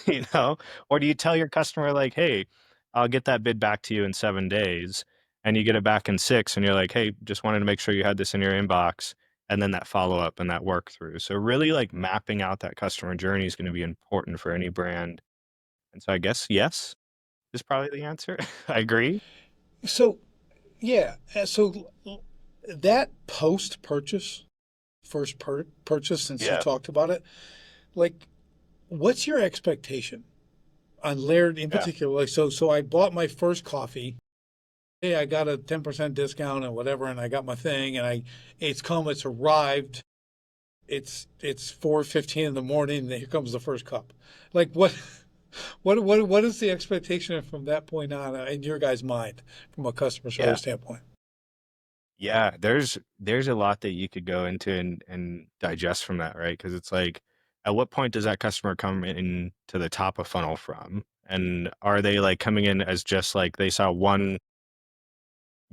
Or do you tell your customer like, hey, I'll get that bid back to you in 7 days, and you get it back in six and you're like, hey, just wanted to make sure you had this in your inbox. And then that follow up and that work through. So really like mapping out that customer journey is going to be important for any brand. And so I guess yes is probably the answer. I agree. So, yeah. So that post purchase, first purchase, since you Yeah. talked about it, like, what's your expectation on Laird in Yeah. particular? Like, so I bought my first coffee. Hey, I got a 10% discount and whatever, and I got my thing, and it's arrived. It's 4:15 in the morning, and here comes the first cup. Like, what is the expectation from that point on in your guys' mind from a customer Yeah. service standpoint? Yeah, there's a lot that you could go into and digest from that, right? Because it's like, at what point does that customer come in to the top of funnel from? And are they like coming in as just like they saw one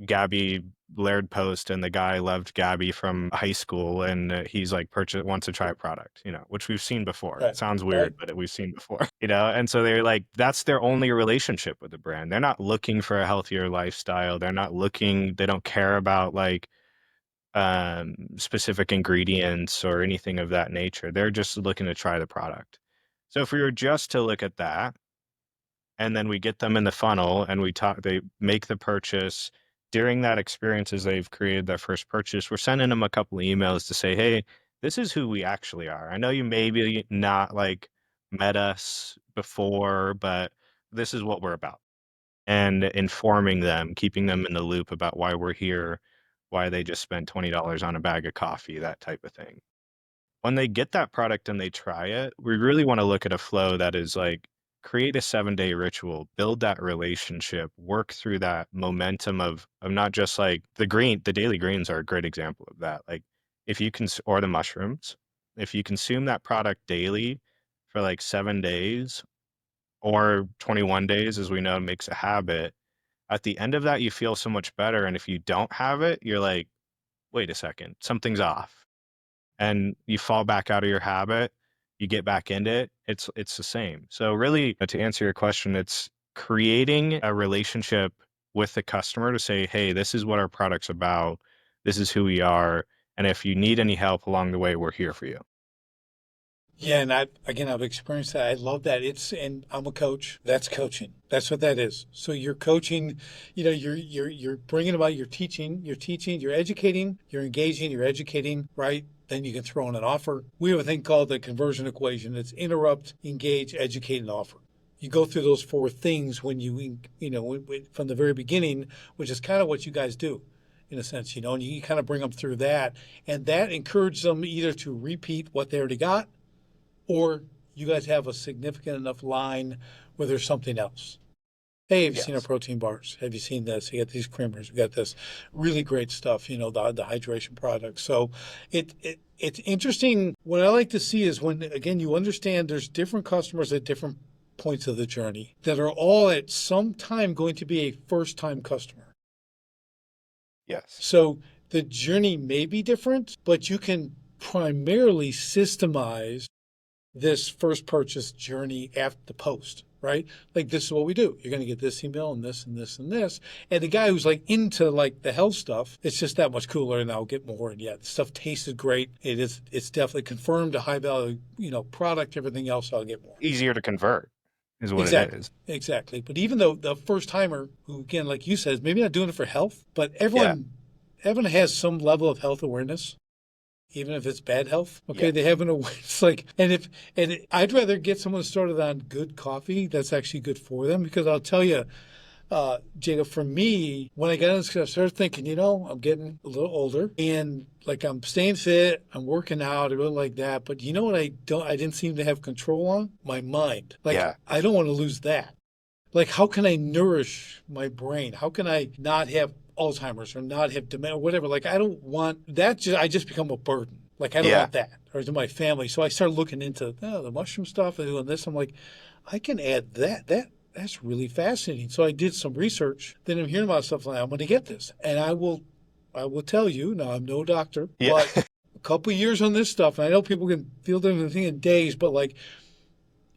Gabby Laird post and the guy loved Gabby from high school and he's like wants to try a product, which we've seen before. It Right, sounds right. weird, but we've seen before, and so they're like, that's their only relationship with the brand. They're not looking for a healthier lifestyle. They don't care about like specific ingredients or anything of that nature. They're just looking to try the product. So if we were just to look at that, and then we get them in the funnel and they make the purchase during that experience as they've created their first purchase, we're sending them a couple of emails to say, hey, this is who we actually are. I know you maybe not like met us before, but this is what we're about. And informing them, keeping them in the loop about why we're here, why they just spent $20 on a bag of coffee, that type of thing. When they get that product and they try it, we really want to look at a flow that is like, create a 7-day ritual, build that relationship, work through that momentum of not just like the daily greens are a great example of that. Like if you can, or the mushrooms, if you consume that product daily for like 7 days or 21 days, as we know, makes a habit. At the end of that, you feel so much better. And if you don't have it, you're like, wait a second, something's off. And you fall back out of your habit, you get back into it, it's the same. So really, to answer your question, it's creating a relationship with the customer to say, hey, this is what our product's about. This is who we are. And if you need any help along the way, we're here for you. Yeah, and I've experienced that. I love that. And I'm a coach. That's coaching. That's what that is. So you're coaching, you're bringing about, you're teaching, you're educating, you're engaging, you're educating, right? Then you can throw in an offer. We have a thing called the conversion equation. It's interrupt, engage, educate, and offer. You go through those four things when from the very beginning, which is kind of what you guys do in a sense, and you kind of bring them through that. And that encourages them either to repeat what they already got, or you guys have a significant enough line where there's something else. Hey, have you seen our Yes. protein bars? Have you seen this? You got these creamers. We got this really great stuff, the hydration products. So it's interesting. What I like to see is when, again, you understand there's different customers at different points of the journey that are all at some time going to be a first time customer. Yes. So the journey may be different, but you can primarily systemize this first purchase journey after the post, right? Like, this is what we do. You're going to get this email and this and this and this. And the guy who's like into like the health stuff, it's just that much cooler, and I'll get more. And yeah, the stuff tasted great. It's definitely confirmed a high value, product. Everything else, I'll get more. Easier to convert is what it Exactly. is. Exactly. But even though the first timer, who again, like you said, is maybe not doing it for health, but Yeah. everyone has some level of health awareness, even if it's bad health. Okay, Yeah. they have an awareness. It's like, I'd rather get someone started on good coffee that's actually good for them, because I'll tell you, Jacob, for me, when I got into this, I started thinking, I'm getting a little older, and like I'm staying fit, I'm working out, I really like that. But you know what I didn't seem to have control on? My mind. Like, Yeah. I don't want to lose that. Like, how can I nourish my brain? How can I not have Alzheimer's or not have dementia or whatever? Like, I don't want that. I just become a burden. Like, I don't Yeah. want that, or to my family. So I started looking into the mushroom stuff and doing this. I'm like, I can add that. That's really fascinating. So I did some research. Then I'm hearing about stuff like, I'm going to get this, and I will tell you. Now, I'm no doctor, Yeah. but a couple of years on this stuff, and I know people can feel different thing in days, but like,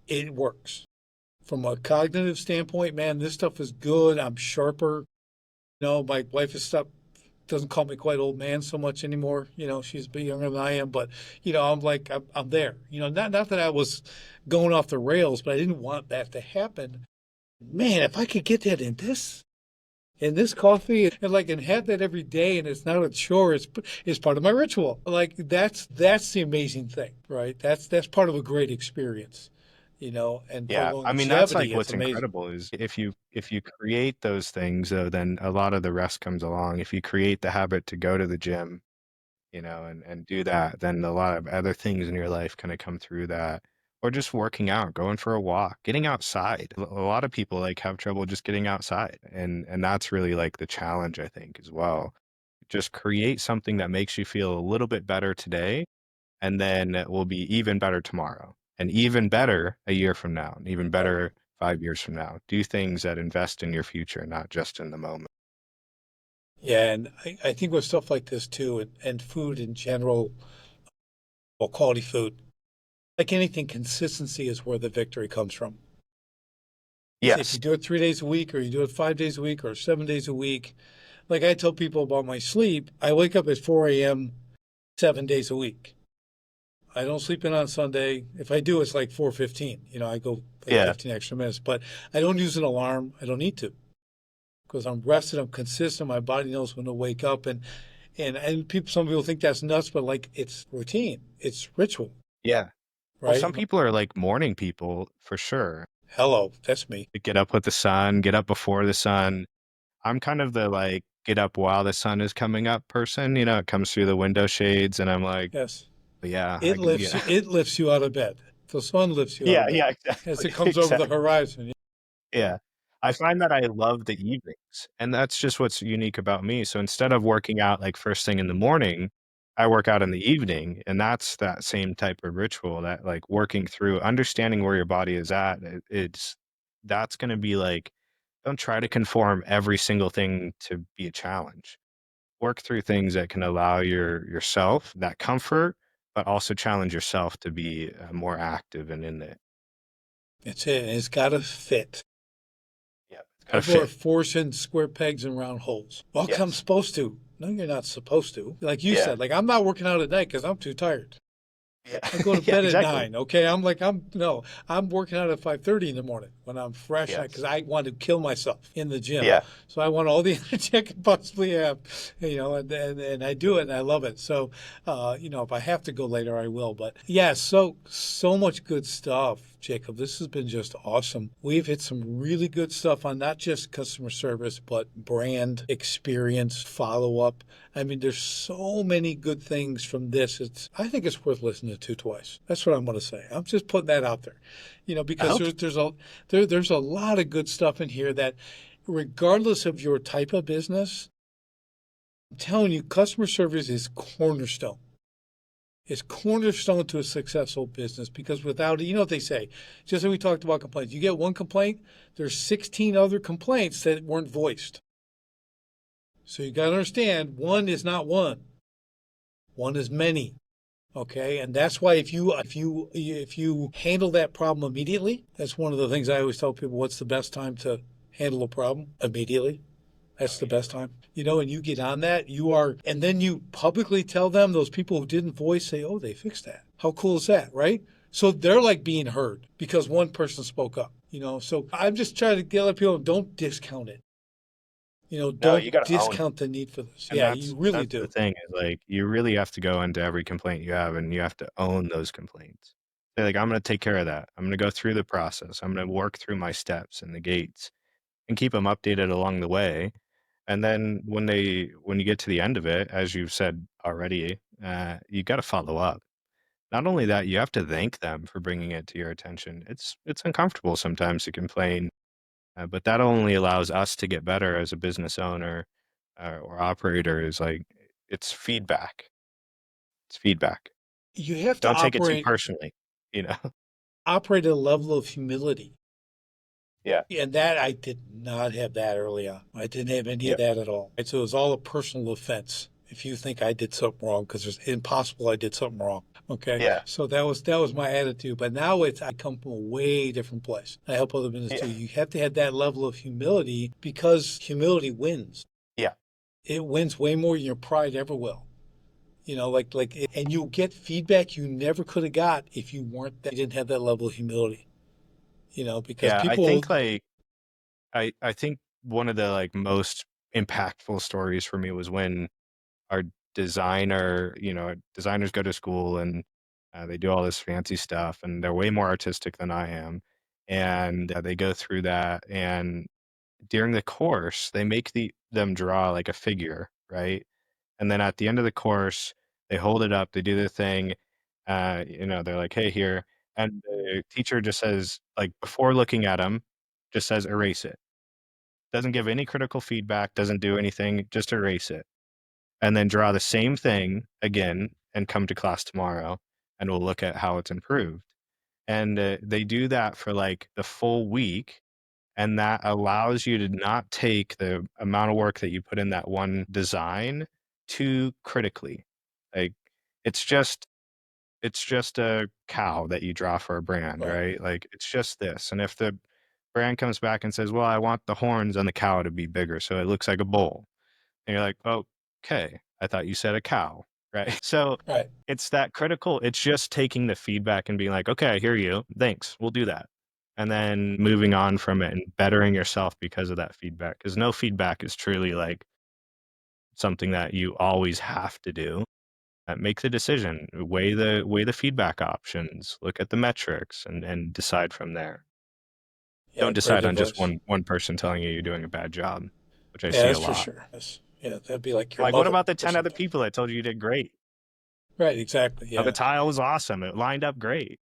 it works. From a cognitive standpoint, man, this stuff is good. I'm sharper. My wife doesn't call me quite old man so much anymore. She's a bit younger than I am, but I'm like, I'm there. Not that I was going off the rails, but I didn't want that to happen. Man, if I could get that in this coffee, and have that every day, and it's not a chore, it's part of my ritual. Like, that's the amazing thing, right? That's part of a great experience. And Yeah. for I mean, that's longevity, like it's what's amazing. incredible is if you create those things, though, then a lot of the rest comes along. If you create the habit to go to the gym, and do that, then a lot of other things in your life kind of come through that. Or just working out, going for a walk, getting outside. A lot of people like have trouble just getting outside. And that's really like the challenge, I think, as well. Just create something that makes you feel a little bit better today, and then it will be even better tomorrow, and even better a year from now, and even better 5 years from now. Do things that invest in your future, not just in the moment. Yeah, and I think with stuff like this too, and food in general, well, quality food, like anything, consistency is where the victory comes from. If Yes. you do it 3 days a week, or you do it 5 days a week, or 7 days a week, like I tell people about my sleep, I wake up at 4 a.m. 7 days a week. I don't sleep in on Sunday. If I do, it's like 4:15. I go like Yeah. 15 extra minutes, but I don't use an alarm. I don't need to, because I'm rested, I'm consistent. My body knows when to wake up, and some people think that's nuts, but like, it's routine, it's ritual, Yeah. Well, right? some people are like morning people for sure. Hello, that's me. Get up with the sun, get up before the sun. I'm kind of the like get up while the sun is coming up person. It comes through the window shades, and I'm like, Yes, yeah, I it can, lifts you. It lifts you out of bed. The sun lifts you out of Yeah, bed yeah, as exactly. it comes over the Exactly. horizon. Yeah. I find that I love the evenings, and that's just what's unique about me. So instead of working out like first thing in the morning, I work out in the evening, and that's that same type of ritual, that like working through understanding where your body is at. That's going to be like, don't try to conform every single thing to be a challenge. Work through things that can allow yourself that comfort, but also challenge yourself to be more active and in it. It's it. It's got to fit. Yeah, it's got to People are fit. forcing square pegs in round holes. Well, 'cause I'm Yes. supposed to. No, you're not supposed to. Like you Yeah. said, like, I'm not working out at night because I'm too tired. Yeah. I go to Yeah, bed at exactly. 9. Okay, I'm like, I'm working out at 5:30 in the morning when I'm fresh, because Yes. I want to kill myself in the gym. Yeah. So I want all the energy I can possibly have, and I do it, and I love it. So, if I have to go later, I will. But yeah, so much good stuff, Jacob. This has been just awesome. We've hit some really good stuff on not just customer service, but brand experience, follow up. I mean, there's so many good things from this. I think it's worth listening to twice. That's what I'm going to say. I'm just putting that out there, I because hope. there's a lot of good stuff in here that, regardless of your type of business, I'm telling you, customer service is cornerstone. It's cornerstone to a successful business, because without it, you know what they say, just like we talked about complaints, you get one complaint, there's 16 other complaints that weren't voiced. So you got to understand, one is not one. One is many. Okay, and that's why if you handle that problem immediately, that's one of the things I always tell people. What's the best time to handle a problem? Immediately. That's Oh the yeah. best time. And you get on that, and then you publicly tell them, those people who didn't voice, say, oh, they fixed that. How cool is that, right? So they're like being heard because one person spoke up. So I'm just trying to get other people, don't discount it. No, you Don't got to own it. discount the need for this. And Yeah, you really that's the do. thing is like you really have to go into every complaint you have and you have to own those complaints. Say like I'm going to take care of that. I'm going to go through the process. I'm going to work through my steps and the gates and keep them updated along the way. And then when you get to the end of it, as you've said already, you got to follow up. Not only that, you have to thank them for bringing it to your attention. It's uncomfortable sometimes to complain, but that only allows us to get better as a business owner or operator. Is like it's feedback. It's feedback. You have to Don't take it too operate personally. You know. operate at a level of humility. Yeah. And that I did not have that early on. I didn't have any of Yep. that at all. And so it was all a personal offense. If you think I did something wrong, because it's impossible I did something wrong. Okay. Yeah. So that was my attitude. But now I come from a way different place. I help other businesses too. Yeah. You have to have that level of humility because humility wins. Yeah. It wins way more than your pride ever will. And you get feedback you never could have got if you didn't have that level of humility. Because Yeah. I people, think like I think one of the like most impactful stories for me was when our designers go to school and they do all this fancy stuff and they're way more artistic than I am. And they go through that. And during the course, they make them draw like a figure, right? And then at the end of the course, they hold it up, they do their thing. They're like, hey, here. And the teacher just says, like, before looking at them, just says, erase it. Doesn't give any critical feedback, doesn't do anything, just erase it and then draw the same thing again and come to class tomorrow and we'll look at how it's improved. And they do that for like the full week. And that allows you to not take the amount of work that you put in that one design too critically. Like it's just it's just a cow that you draw for a brand, right, right? Like it's just this. And if the brand comes back and says, well, I want the horns on the cow to be bigger so it looks like a bull, and you're like, "Oh, okay. I thought you said a cow." Right? So right. it's that critical it's just taking the feedback and being like, "Okay, I hear you. Thanks. We'll do that." And then moving on from it and bettering yourself because of that feedback. Because no feedback is truly like something that you always have to do. Make the decision, weigh the feedback options, look at the metrics and decide from there. Yeah, Don't great decide on just advice. one person telling you you're doing a bad job, which I Yeah, see a that's for lot. sure. Yeah, that'd be like your Like, what mother about the or 10 other something. people that told you you did great? Right, exactly. The Yeah, tile was awesome. It lined up great.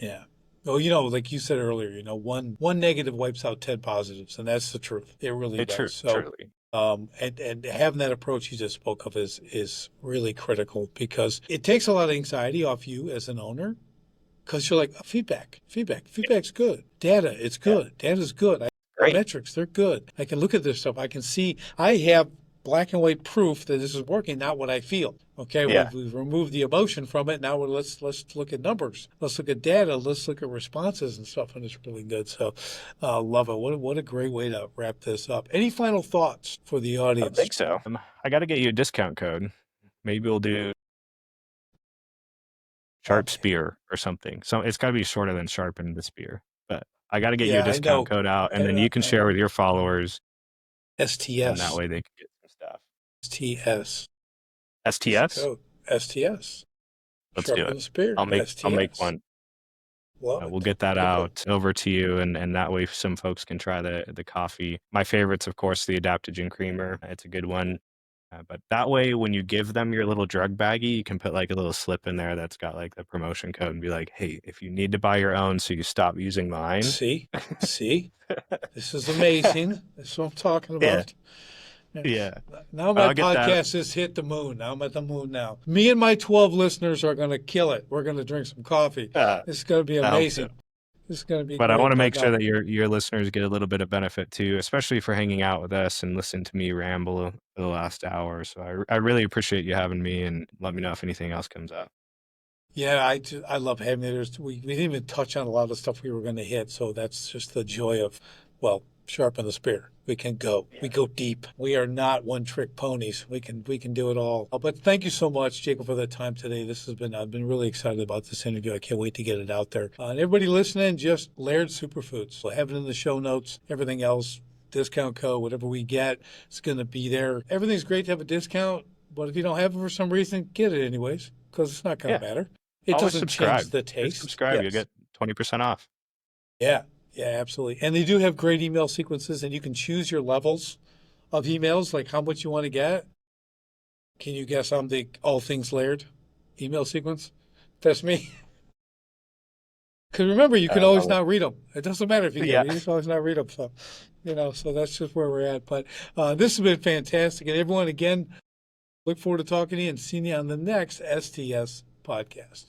yeah. Well, like you said earlier, one negative wipes out 10 positives, and that's the truth. It really does. So, Truly. and having that approach you just spoke of is really critical because it takes a lot of anxiety off you as an owner because you're like, feedback's good. Data, it's Yeah. good. Data's good. Great. Metrics, they're good. I can look at this stuff. I can see, I have black and white proof that this is working, not what I feel. Okay, Yeah. we've removed the emotion from it. Now let's look at numbers. Let's look at data. Let's look at responses and stuff, and it's really good. So, love it. What a great way to wrap this up. Any final thoughts for the I don't audience? think so. I got to get you a discount code. Maybe we'll do Sharp Okay. Spear or something. So it's got to be shorter than Sharp and the Spear. But I got to get you a Yeah, I discount know. code out, and then you can share with your followers, and that STS. way they can get some stuff. STS. That's the STS? code. STS. Let's do Sharpen it. the spear. I'll make STS. one. Love We'll it. get that Okay. out over to you, and that way some folks can try the coffee. My favorite's, of course, the adaptogen creamer. It's a good one. But that way, when you give them your little drug baggie, you can put like a little slip in there that's got like the promotion code and be like, hey, if you need to buy your own so you stop using mine. See? This is amazing. This is what I'm talking Yeah. about. Yeah. Now But my I'll get that. podcast has hit the moon. Now I'm at the moon now. Me and my 12 listeners are going to kill it. We're going to drink some coffee. This is going to be I hope so. amazing. This is going to be But I want great. to make But sure that your listeners get a little bit of benefit too, especially for hanging out with us and listening to me ramble for the last hour. So I really appreciate you having me and let me know if anything else comes up. Yeah, I love having it. We didn't even touch on a lot of the stuff we were going to hit, so that's just the joy of, well, sharpen the spear. We can go. We go deep. We are not one-trick ponies. We can do it all. But thank you so much, Jacob, for the time today. I've been really excited about this interview. I can't wait to get it out there. And everybody listening, just Laird Superfoods. We'll have it in the show notes. Everything else, discount code, whatever we get, it's going to be there. Everything's great to have a discount, but if you don't have it for some reason, get it anyways, because it's not going Yeah. to matter. It Always doesn't change subscribe. the Just taste. subscribe. You Yes. get 20% off. Yeah, yeah, absolutely. And they do have great email sequences, and you can choose your levels of emails, like how much you want to get. Can you guess I'm the all things Laird email sequence? That's me. Because remember, you can always Love not read them. It doesn't matter if you it. get Yeah. them. You just always not read them. So, so that's just where we're at. But this has been fantastic. And everyone, again, look forward to talking to you and seeing you on the next STS podcast.